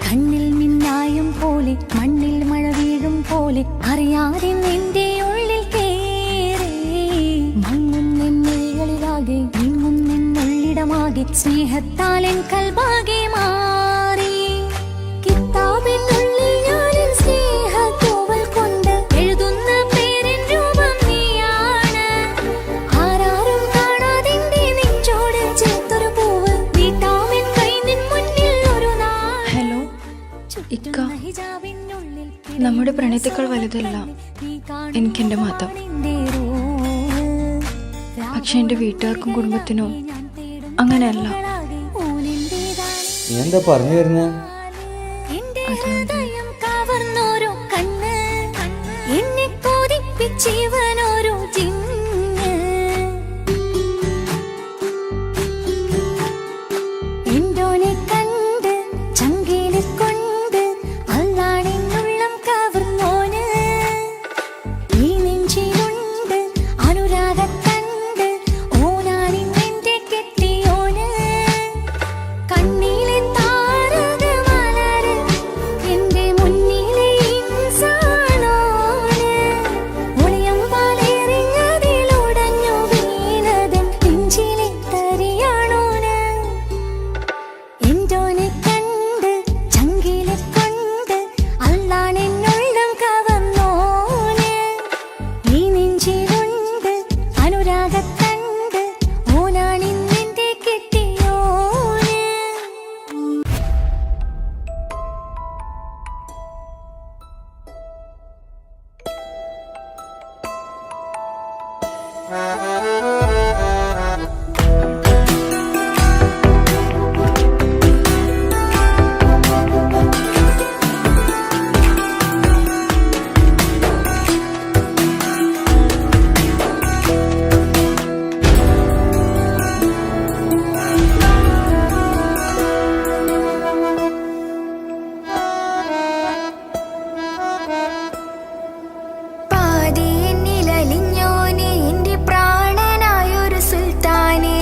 കണ്ണിൽ മിന്നായം പോലെ മണ്ണിൽ മഴ വീഴും പോലെ അറിയാതെ നിന്റെ ഉള്ളിൽ കേറി. മങ്ങുന്നെന്നുള്ളിലാകെ നീങ്ങുന്നെന്നുള്ളിടമാകെ സ്നേഹത്താൽ എൻ കൽബാകെ മാറി. കിതാബിനുള്ളിൽ ഞാനെൻ സ്നേഹത്തൂവൽ കൊണ്ട് എഴുതുന്ന പേരിൻ രൂപം നീയാണ്. ആരാരും കാണാതെന്റെ നെഞ്ചോട് ചേർത്തൊരു പൂവ് നീട്ടാമെൻ കൈ നിൻ മുന്നിൽ ഒരു നാൾ. ഹലോ ഇക്ക, നമ്മുടെ പ്രണയത്തേക്കാൾ വലുതല്ല എനിക്കെന്റെ മതം. പക്ഷെ എന്റെ വീട്ടുകാർക്കും കുടുംബത്തിനോ അങ്ങനെയല്ല. നീ എന്താ പറഞ്ഞു വരുന്നേ? ഹൃദയം കവർന്നോരോ കണ്ണ്, എന്നെ കൊതിപ്പിച്ചിവനോരോ ജിന്ന്. എന്തോനെ കണ്ട് ചങ്കില് കൊണ്ട് അള്ളാണെന്നുള്ളം കവർന്നോന്. ഈ നെഞ്ചിലുണ്ട് അനുരാഗത്തണ്ട്, ഓനാണിന്നെന്റെ കെട്ടിയോന്. കണ്ണിലെ താരകമലര് എന്റെ മുന്നിലെ ഇൻസാനോന്. ഒളിയമ്പാലെറിഞ്ഞതിലുടഞ്ഞു വീണതൻ നെഞ്ചിലെ തരിയാണോന്. എന്തോനെ കണ്ട് ചങ്കില് കൊണ്ട് അള്ളാണെന്നുള്ളം കവർന്നോന്. ഈ നെഞ്ചിലുണ്ട് അനുരാഗത്തണ്ട്, ഓനാണിന്നെന്റെ കെട്ടിയോന്. പാതി എന്നിലലിഞ്ഞോനെ എന്റെ പ്രാണനായൊരു സുൽത്താനെ.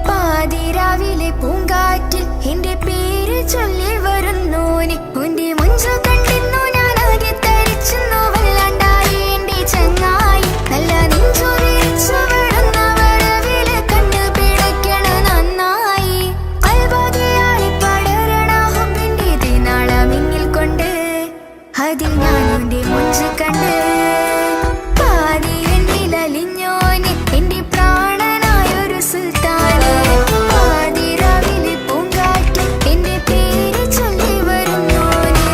പാതിരാവിലെ പൂങ്കാറ്റിൽ എന്റെ പേര് ചൊല്ലി വരുന്നോനെ. ഉന്റെ മുഞ്ചു കണ്ടിരുന്നു ഞാനാകെ തരിച്ചെന്നു വല്ലാണ്ടായി എന്റെ ചങ്ങായി. നല്ല നെഞ്ചു വിരിച്ചു വിടുന്ന വരവില് കണ്ണു പിടയ്ക്കണ നന്നായി. കൽബാകെയായി പടരണ ഹുബിന്റെ ദിനാളമിങ്ങിൽ കൊണ്ട് അതിൽ ഞാനെന്റെ മുഞ്ചു കണ്ട്. പാതി എന്നിലലിഞ്ഞോനെ എന്റെ പ്രാണനായൊരു സുൽത്താനെ. പാതിരാവിലെ പൂങ്കാറ്റിൽ എന്റെ പേര് ചൊല്ലി വരുന്നോനെ.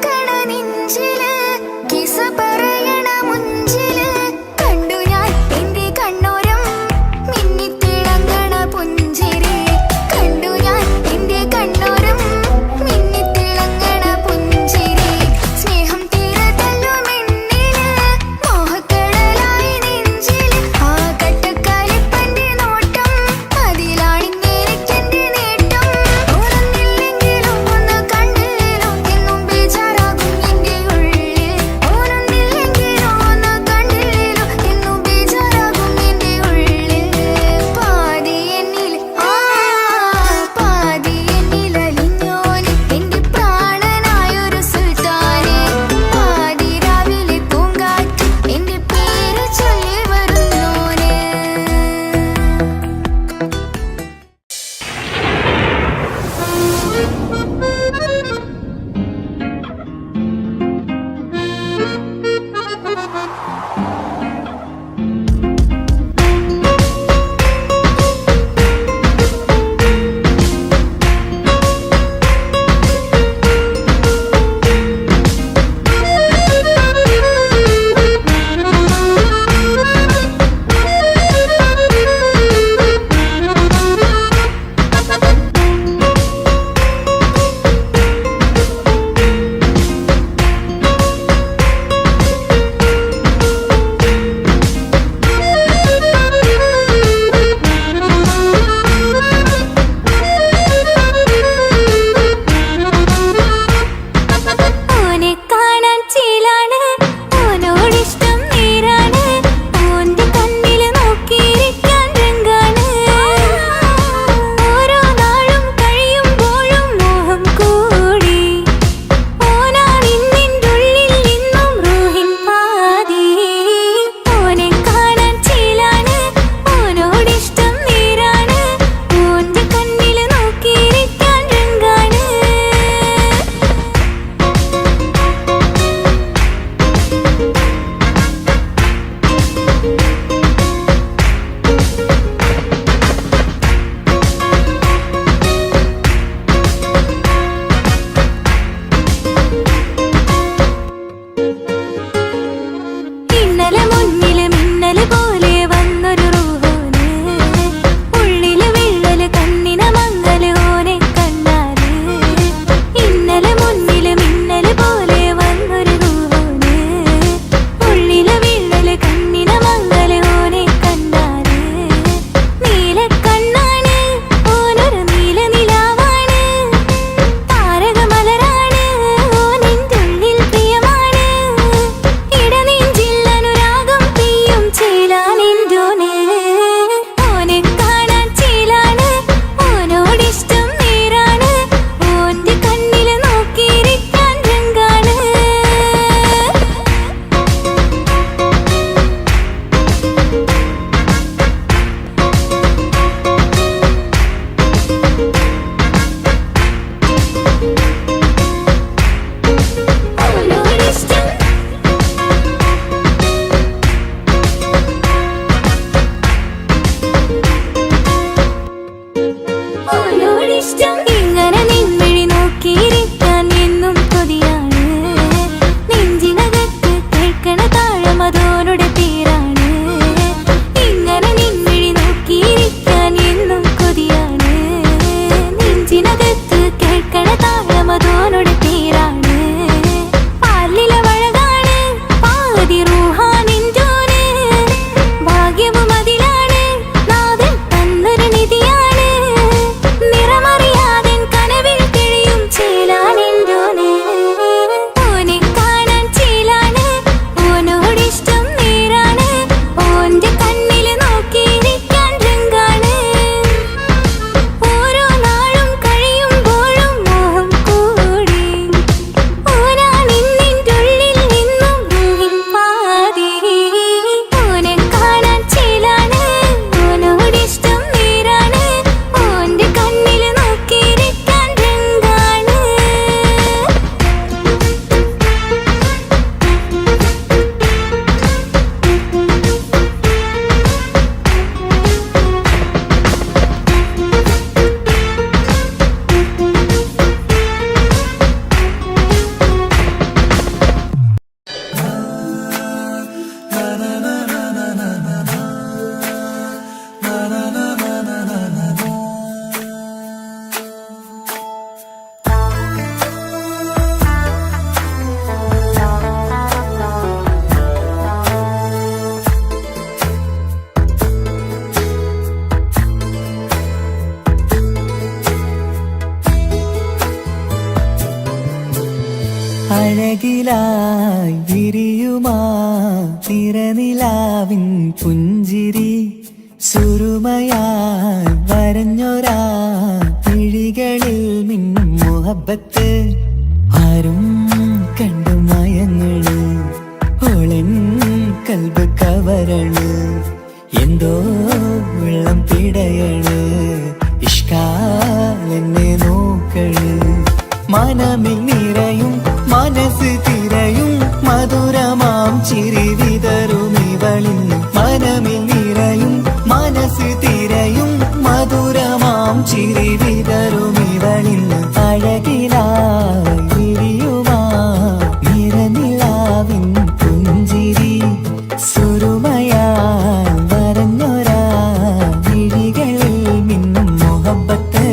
കണ നെഞ്ചില് കിസ പറയണ മുഞ്ചില് കണ്ടു ഞാൻ എന്റെ കണ്ണോരം മിന്നിത്തിളങ്ങണ പുഞ്ചിരി കണ്ടു ഞാൻ എന്റെ കണ്ണോരം മിന്നിത്തിളങ്ങണ പുഞ്ചിരി സ്നേഹം തീരതല്ലും എന്നില് മോഹക്കടലായി നെഞ്ചില് ആ കട്ടക്കാലിപ്പന്റെ നോട്ടം അതിലാണിന്നെനിക്കെന്റെ നേട്ടം ഓടുന്നില്ലെങ്കിലും ഒന്ന് കണ്ടില്ലേലും എന്നും ബേജാറാകും എന്റെ ഉള്ളിൽ ഓടുന്നില്ലെങ്കിലും അഴകിലായി വിരിയുമാ തിരനിലാവിൻ പുഞ്ചിരി സുരുമയാൽ വരഞ്ഞൊരാ കിഴികളിൽ മിന്നും മുഹബത്ത് ആരും കണ്ടു മയങ്ങള് ഓളൻ കൽബ് കവരണ് എന്തോ വെള്ളം പിടയണ് ഇഷ്കാലെന്നെ നോക്കള് മനമിൽ നിറയും മനസ്സ് തിരയും മധുരമാം ചിരി വിതറും ഇവളിന്ന് മനമിൽ നിറയും മനസ്സ് തിരയും മധുരമാം ചിരി വിതറും ഇവളിന്ന് അഴകിലായി വിരിയുമാ നിറനിലാവിൻ പുഞ്ചിരി സുരുമയാൽ വരഞ്ഞൊരാ വിഴികളിൽ മിന്നും മുഹബത്ത്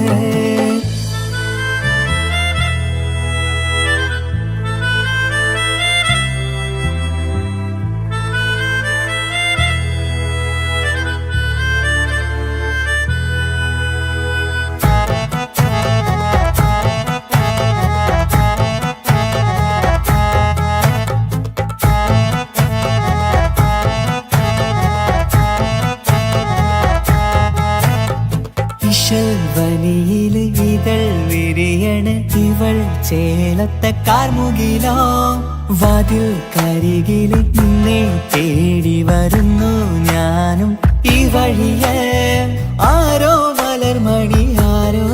വനിയില് ഇതൾ വിരിയണ് ഇവൾ ചേലത്തെ കാർമുകിലോ വാതിൽ കരികില് നിന്നെ തേടി വരുന്നു ഞാനും ഈ വഴിയെ ആരോ മലർമണി ആരോ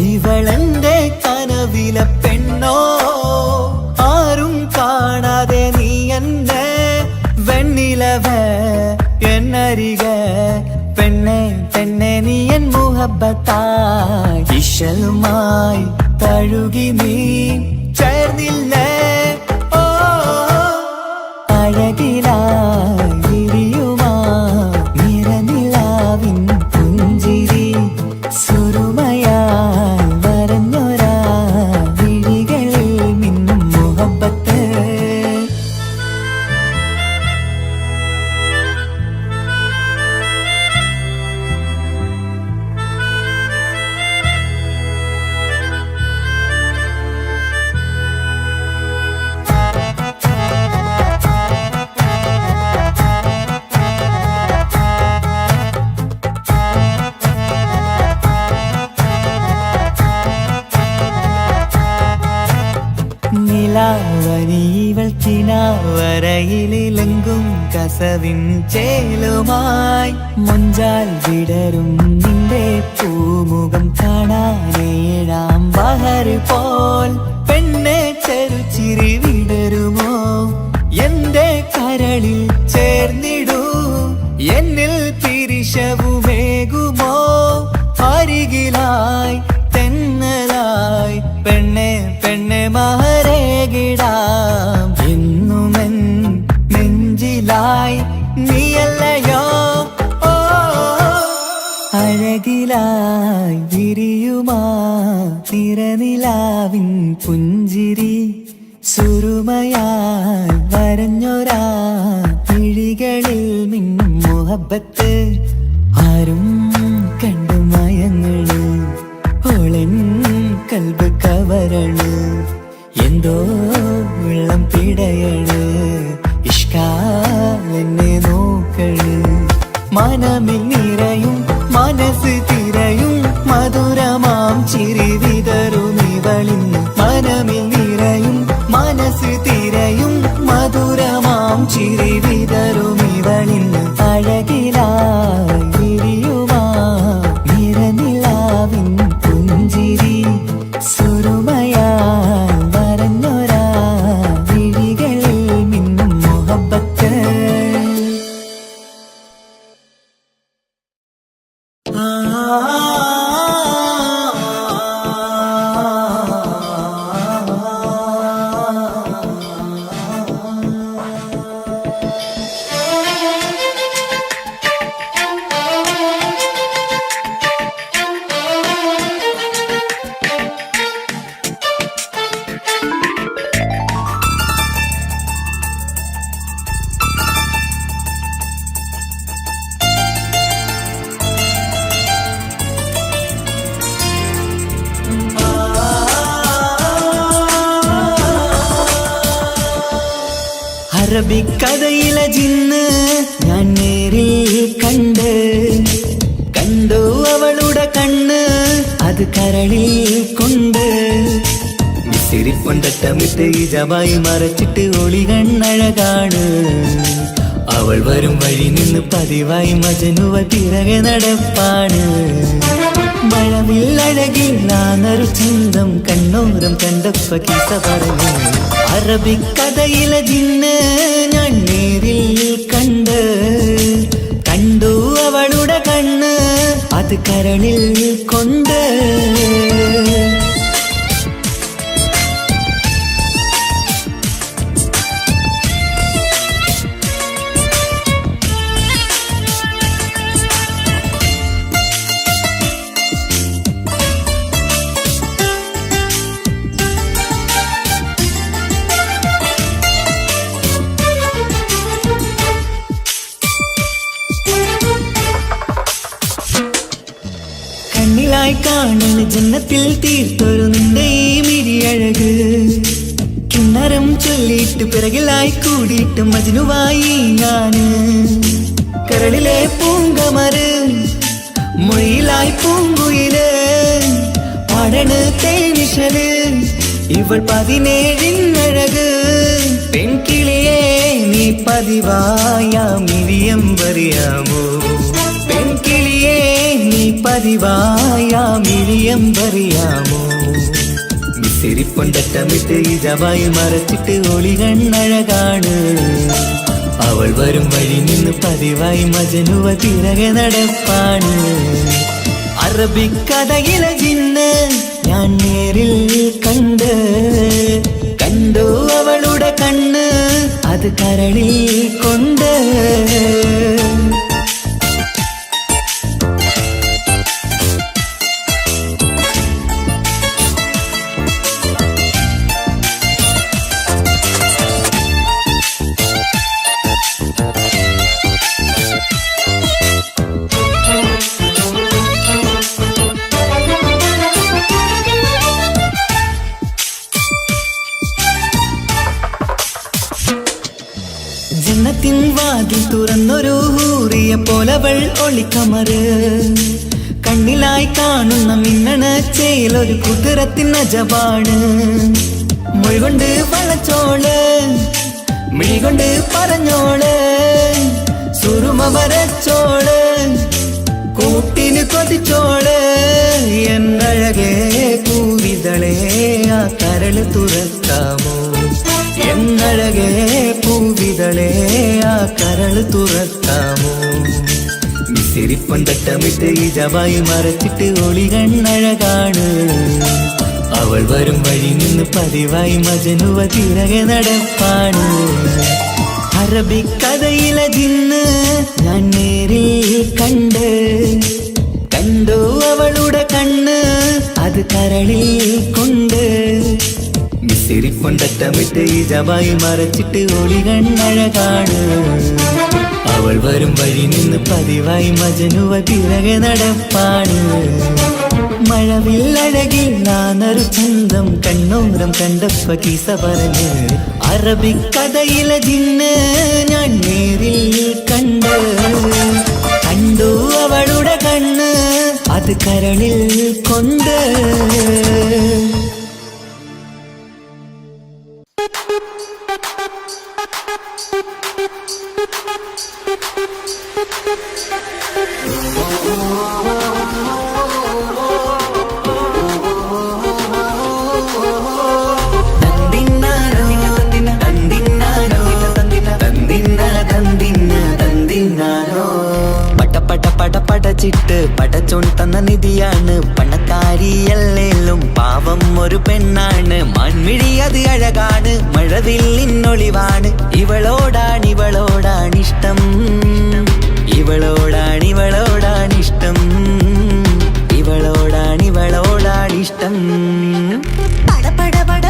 ഇവളെന്റെ കനവിലെ പെണ്ണോ ആരും കാണാതെ നീ എന്നെ വെണ്ണിലവ എന്നരിക പെണ്ണെ പെണ്ണെ നീ എൻ മുഹബത്തായി ഇശലുമായി തഴുകി നീ ചേർന്നില്ലേ ഓ അഴകിലായി വിരിയുമാ നിറനിലാവിൻ പുഞ്ചിരി സുരുമയാൽ വരഞ്ഞൊരാ വിഴികളിൽ മിന്നും മുഹബത്ത് നിലാവനിവൾ കിനാവരയിലെങ്കും കസവിൻ ചേലുമായി മുഞ്ചാൽ വിടരും നിന്റെ പൂമുഖം കാണാനേഴാം ബഹർ പോൽ പെണ്ണെ ചെറുചിരി വിടരുമോ എന്റെ കരളിൽ ചേർന്നിടൂ എന്നിൽ പിരിശവുമേകുമോ അരികിലായി തെന്നലായി പെണ്ണെ പെണ്ണെ മഹരേകിടാം എന്നുമെൻ നെഞ്ചിലായി നീയല്ലയോ ഓ അഴകിലായി വിരിയുമാ തിരനിലാവിൻ പുഞ്ചിരി സുരുമയാൽ വരഞ്ഞൊരാ കിഴികളിൽ മിന്നും മുഹബത്ത് ആരും കണ്ടു മയങ്ങള് ഓളൻ കൽബ് കവരണ് എന്തോ വെള്ളം പിടയണ് ഇഷ്കാലെന്നെ നോക്കള് മനമിൽ നിറയും മനസ്സ് തിരയും മധുരമാം ചിരി വിതറും ഇവളിന്ന് മനമിൽ നിറയും മനസ്സ് തിരയും മധുരമാം ചിരി വിതറും ഇവളിന്ന് അഴകിലായി വിരിയുമാ നിറനിലാവിൻ പുഞ്ചിരി സുരുമയാൽ വരഞ്ഞൊരാ വിഴികളിൽ മിന്നും മുഹബത്ത് അറബിക്കഥയിലെ ജിന്ന് ഞാൻ നേരിൽ കണ്ടു അവളുടെ കണ്ണ് അത് കരളിൽ കൊണ്ട് മിസിരിപ്പൊണ്ടട്ടമിട്ട് ഇജബായി മറച്ചിട്ട് ഒളി കണ്ണഴകാണ് അവൾ വരും വഴി നിന്ന് പതിവായി മജനുവ തിരകെ നടപ്പാണ് മഴവില്ലഴകില്ലാന്നൊരു ചന്തം കണ്ണോരം കണ്ടപ്പ കീസ പറഞ്ഞു അറബിക്കഥയിലെ ജിന്ന് ഞാൻ നേരിൽ കണ്ടു അവളുടെ കണ്ണ് അത് കരളിൽ കൊണ്ട് കണ്ണിലായി കാണുന്ന ജന്നത്തിൽ തീർത്തൊരു നിന്റെ ഈ മിഴിയഴക് കിന്നരം ചൊല്ലിയിട്ട് പിറകിലായി കൂടിയിട്ട് മജ്നുവായി ഞാന് കരളിലെ പൂങ്കമര് മൊഴിയിലായി പൂങ്കുയില് പാടണ് തേനിശല് ഇവൾ 17 പെൺകിളിയെ നീ പതിവായാം മിഴിയം പറയാമോ പെൺകിളിയെ നീ പതിവായാം മിഴിയം പറയാമോ മിസിരിപ്പൊണ്ടട്ടമിട്ട് ഇജബായി മറച്ചിട്ട് ഒളി കണ്ണഴകാണ് അവൾ വരും വഴി നിന്ന് പതിവായി മജനുവ തിരകെ നടപ്പാണ് അറബിക്കഥയിലെ ജിന്ന് ഞാൻ നേരിൽ കണ്ടു അവളുടെ കണ്ണ് അത് കരളിൽ കൊണ്ട് ജന്നത്തിൻ വാതിൽ തുറന്നൊരു ഹൂറിയ പോലവൾ ഒളിക്കമറ് കണ്ണിലായി കാണുന്ന മിന്നണ ചേലൊരു കുതിരത്തിൻ അജബാണ് മൊഴികൊണ്ട് വളച്ചോള് മിഴികൊണ്ട് പറഞ്ഞോള് സുറുമ വരച്ചോള് കൂട്ടിന് കൊതിച്ചോള് എന്നഴകേ പൂവിതളേ ആ കരള് തുറക്കാമോ എന്നഴകേ പൂവിതളേ ആ കരള് തുറക്കാമോ മിസിരിപ്പൊണ്ടട്ടമിട്ട് ഇജബായി മറച്ചിട്ട് ഒളി കണ്ണഴകാണ് അവൾ വരും വഴി നിന്ന് പതിവായി മജനുവ തിരകെ നടപ്പാണ് അറബിക്കഥയിലെ ജിന്ന് ഞാൻ നേരിൽ കണ്ടു അവളുടെ കണ്ണ് അത് കരളിൽ കൊണ്ട് മിസിരിപ്പൊണ്ടട്ടമിട്ട് ഇജബായി മറച്ചിട്ട് ഒളി കണ്ണഴകാണ് അവൾ വരും വഴി നിന്ന് പതിവായി മജനുവ തിരകെ നടപ്പാണ് മഴവില്ലഴകില്ലാന്നൊരു ചന്തം കണ്ണോരം കണ്ടപ്പ കീസ പറഞ്ഞ് അറബിക്കഥയിലെ ജിന്ന് ഞാൻ നേരിൽ കണ്ടു അവളുടെ കണ്ണ് അത് കരളിൽ കൊണ്ട് പടച്ചിട്ട് പടച്ചോൻ തന്ന നിധിയാണ് പണക്കാരിയല്ലേലും പാവം ഒരു പെണ്ണാണ് മൺമിഴി അത് അഴകാണ് മഴവില്ലിന്നൊളിവാണ് ഇവളോടാണിഷ്ടം ഇവളോടാണിഷ്ടം ഇവളോടാണിഷ്ടം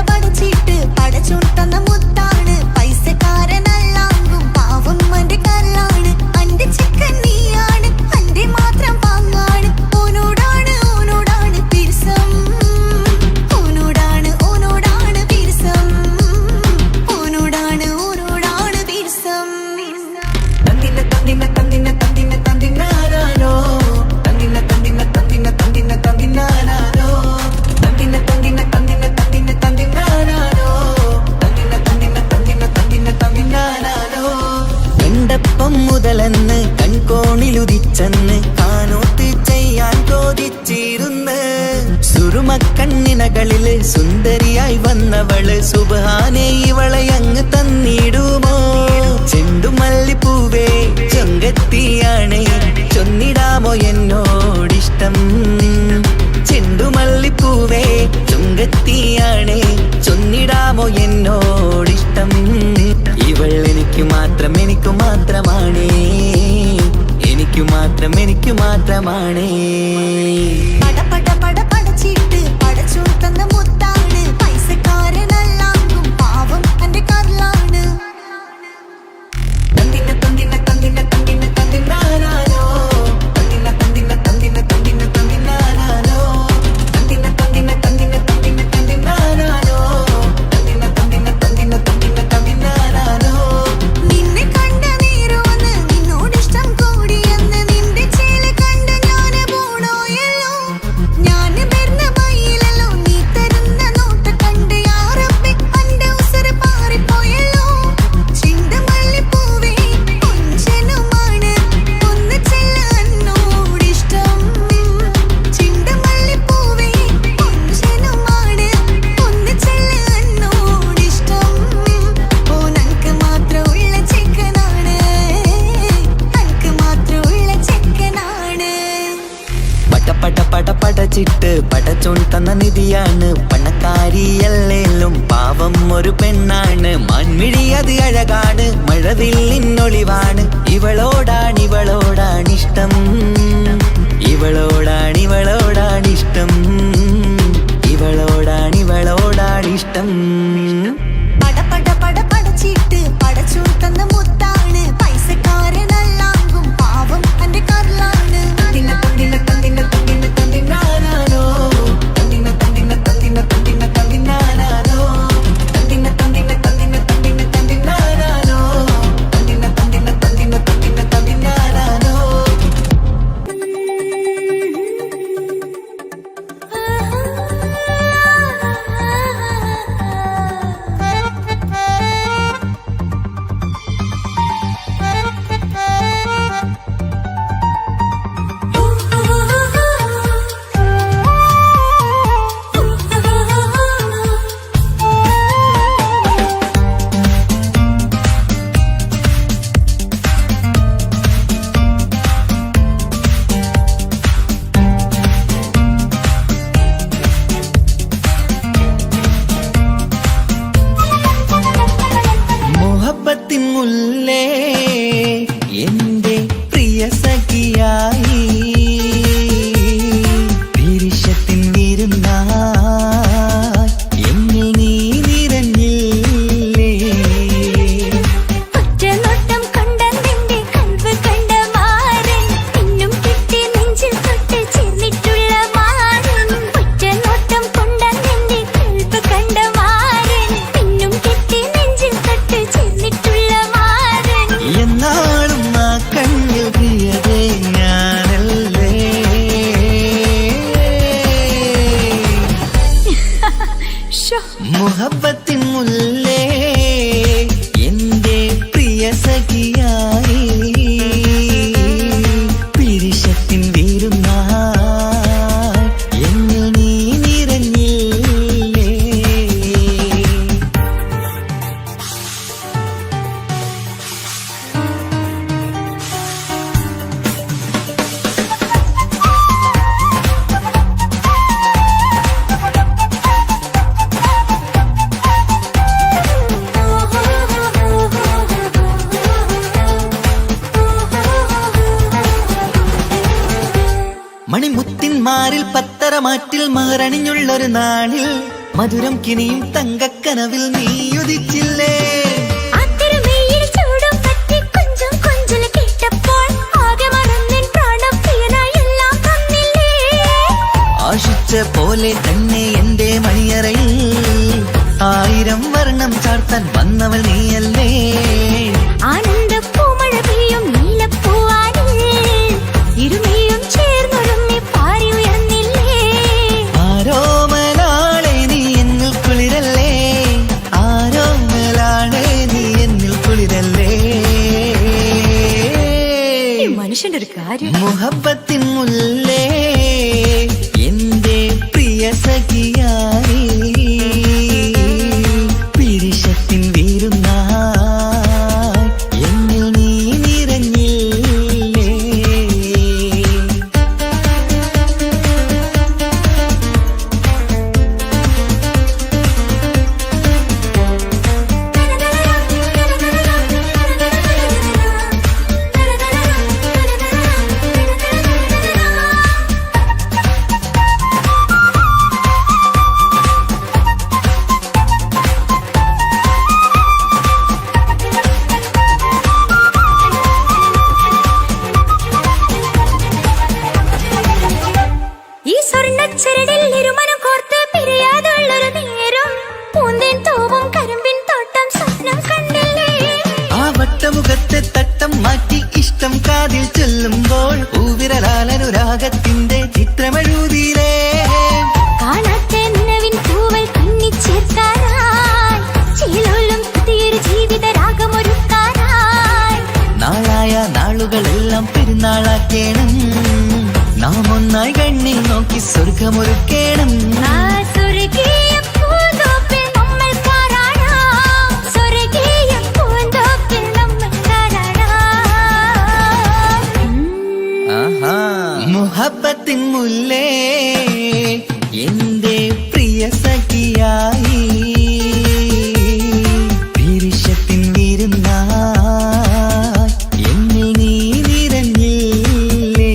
പടച്ചിട്ട് പടച്ചോൻ തന്ന മുത്താണ് പൈസക്കാരനല്ലാങ്കും പാവം അന്റെ കല്ലാണ് അന്റെ ചിക്കൻ നീയാണ് അന്റെ മാത്രം പാങ്ങാണ് ഓനോടാണ് പിരിസം ഓനോടാണ് പിരിസം ഓനോടാണ് പിരിസം കോണിലുദിച്ചെന്ന് കാനോത്ത് ചെയ്യാൻ ചോദിച്ചിരുന്ന് സുറുമക്കണ്ണിനകളില് സുന്ദരിയായി വന്നവള് സുബ്ഹാനേ ഇവളെ അങ്ങ് തന്നിടുമോ ചെണ്ടുമല്ലിപ്പൂവേ ചൊങ്കത്തിയാണ് ചൊന്നിടാമോ എന്നോടിഷ്ടം ചെണ്ടുമല്ലിപ്പൂവേ ചൊങ്കത്തിയാണ് ചൊന്നിടാമോ എന്നോടിഷ്ടം ഇവൾ എനിക്ക് മാത്രം എനിക്ക് മാത്രമാണേ എനിക്ക് മാത്രം എനിക്ക് മാത്രമാണേ പട പട പട പടച്ചിട്ട് പടച്ചോൻ തന്ന മുത്താണ് പൈസക്കാരനല്ലാങ്കും പാവം എന്റെ കർലാണ് തന്തിന തന്തിന തന്തിന തന്തിന തന്തിനാനാനോ തന്തിന തന്തിന തന്തിന തന്തിന തന്തിനാനാനോ തന്തിന തന്തിന തന്തിന തന്തിന തന്തിനാനാനോ തന്തിന തന്തിന തന്തിന തന്തിന തന്തിനാനാനോ നിന്നെ കണ്ട നേരോന്ന് നിന്നോടിഷ്ടം കൂടിയെന്ന് നിന്റെ ചേല കണ്ട് ഞാന് പോണോയല്ലോ ഞാന് വരുന്ന മയിലല്ലോ നീ തരുന്ന നോട്ട കണ്ട് യാ റബ്ബി അന്റെ ഉസര പാറിപ്പോയല്ലോ ചിന്തമല്ലിപ്പൂവേ കൊഞ്ചനുമാണ് ഒന്ന് ചെല്ല എന്നോടിഷ്ടം ചിന്തമല്ലിപ്പൂവേ കൊഞ്ചനുമാണ് ഒന്ന് ചെല്ല എന്നോടിഷ്ടം ഓ നനക്ക് മാത്രമുള്ള ചെക്കനാണ് നനക്ക് മാത്രമുള്ള ചെക്കനാണ് പട പട പട പടച്ചിട്ട് പടച്ചോൻ തന്ന നിധിയാണ് പണക്കാരിയല്ലേലും പാവം ഒരു പെണ്ണാണ് മാൻമിഴി അത് അഴകാണ് മഴവില്ലിന്നൊളിവാണ് ഇവളോടാണിഷ്ടം ഇവളോടാണിഷ്ടം ഇവളോടാണിഷ്ടം പട പട പട പടച്ചിട്ട് പടച്ചോൻ തന്ന മുത്താണ് പൈസക്കാരനല്ലാങ്കും പാവം എന്റെ കർലാണ് തന്തിന തന്തിന തന്തിന തന്തിന തന്തിനാനാനോ തന്തിന തന്തിന തന്തിന തന്തിന തന്തിനാനാനോ തന്തിന തന്തിന തന്തിന തന്തിന തന്തിനാനാനോ തന്തിന തന്തിന തന്തിന തന്തിന തന്തിനാനാനോ മുഹബത്തിൻ മുല്ലേ എന്റെ പ്രിയ സഖിയായി പിരിശത്തിൻ വിരുന്നായി എന്നിൽ നീ നിറഞ്ഞില്ലേ ഒറ്റനോട്ടം കണ്ട നിന്റെ കൽവ് കണ്ട മാരൻ പിന്നും കിട്ടി നെഞ്ചിൽ തൊട്ട് ചേർന്നിട്ടുള്ള മാരൻ ഒറ്റനോട്ടം കൊണ്ട നിന്റെ കൽവ് കണ്ട മാരൻ പിന്നും കിട്ടി നെഞ്ചിൽ തൊട്ട് ചേർന്നിട്ടുള്ള മാരൻ എന്നാളും ആ കണ്ണിൽ പ്രിയതേ ഞാനല്ലേ മുഹബത്തിൻ മുല്ലേ എന്റെ പ്രിയ സഖിയായി പിരിശത്തിൻ വീരുന്നായി എന്നിൽ നീ നിറഞ്ഞില്ലേ മണിമുത്തിന്മാരിൽ പത്തരമാറ്റിൽ മഹറണിഞ്ഞുള്ളൊരു നാളിൽ മധുരം കിനിയും തങ്കക്കനവിൽ നീ ഉദിച്ചില്ലേ അത്തരമേയിൽ ചൂടും പറ്റി കൊഞ്ചും കൊഞ്ചല് കേട്ടപ്പോൾ ആകെ മറന്നിൻ പ്രാണം പ്രിയനായി എല്ലാം തന്നില്ലേ ആശിച്ച പോലെ തന്നെ എന്റെ മണിയറയിൽ 1000 വർണ്ണം ചാർത്താൻ വന്നവൾ നീയല്ലേ ആനന്ദ പൂമഴ പെയ്യും നീലപ്പൂവാനിൽ ഇരുമയും ചേർന്നൊരുമ്മി പാരി ഉയർന്നില്ലേ ആരോമലാളെ നീ എന്നിൽ കുളിരല്ലേ ആരോമലാളെ നീ എന്നിൽ കുളിരല്ലേ മുഹബത്തിൻ മുല്ലേ എന്റെ പ്രിയ സഖിയായി പിരിശത്തിൻ വീരുന്നായി എന്നിൽ നീ നിറഞ്ഞില്ലേ ഈ സ്വർണ്ണച്ചരടിൽ ഇരുമനം കോർത്ത് പിരിയാതുള്ളൊരു നേരം പൂന്തേൻ തൂവും കരിമ്പിൻ തോട്ടം സ്വപ്നം കണ്ടില്ലേ ആ വട്ടമുഖത്തെ തട്ടം മാറ്റി ഇഷ്ടം കാതിൽ ചൊല്ലുമ്പോൾ പൂവിരലാലനുരാഗത്തിന്റെ ചിത്രമെഴുതിയിലേ കാണാത്ത നിലവിൻ തൂവൽ കണ്ണിച്ചേർക്കാനായി ചീലോലും പുതിയൊരു ജീവിത രാഗമൊരുക്കാനായി നാളായ നാളുകളെല്ലാം പെരുന്നാളാക്കേണം നാം ഒന്നായി കണ്ണിൽ നോക്കി സ്വർഗമൊരുക്കേണം ആ സ്വർഗീയ പൂന്തോപ്പിൽ നമ്മൾ കാണാം സ്വർഗീയ പൂന്തോപ്പിൽ നമ്മൾ കാണാം മുഹബത്തിൻ മുല്ലേ എന്റെ പ്രിയ സഖിയായി പിരിശത്തിൻ വിരുന്നായി എന്നിൽ നീ നിറഞ്ഞില്ലേ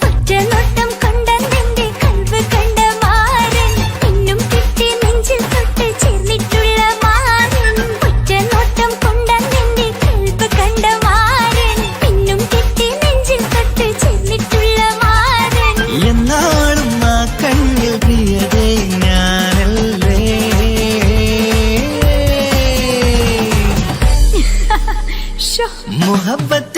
ഒറ്റനോട്ടം കൊണ്ട നിന്റെ കൽവ് കണ്ട മാരൻ പിന്നും കിട്ടി നെഞ്ചിൽ തൊട്ട് ചേർന്നിട്ടുള്ള മാരൻ ഒറ്റനോട്ടം കൊണ്ട നിന്റെ കൽവ് കണ്ട മാരൻ പിന്നും കിട്ടി നെഞ്ചിൽ തൊട്ട് ചേർന്നിട്ടുള്ള മാരൻ എന്നാളും ആ കണ്ണിൽ പ്രിയതേ ഞാനല്ലേ മുഹബത്ത്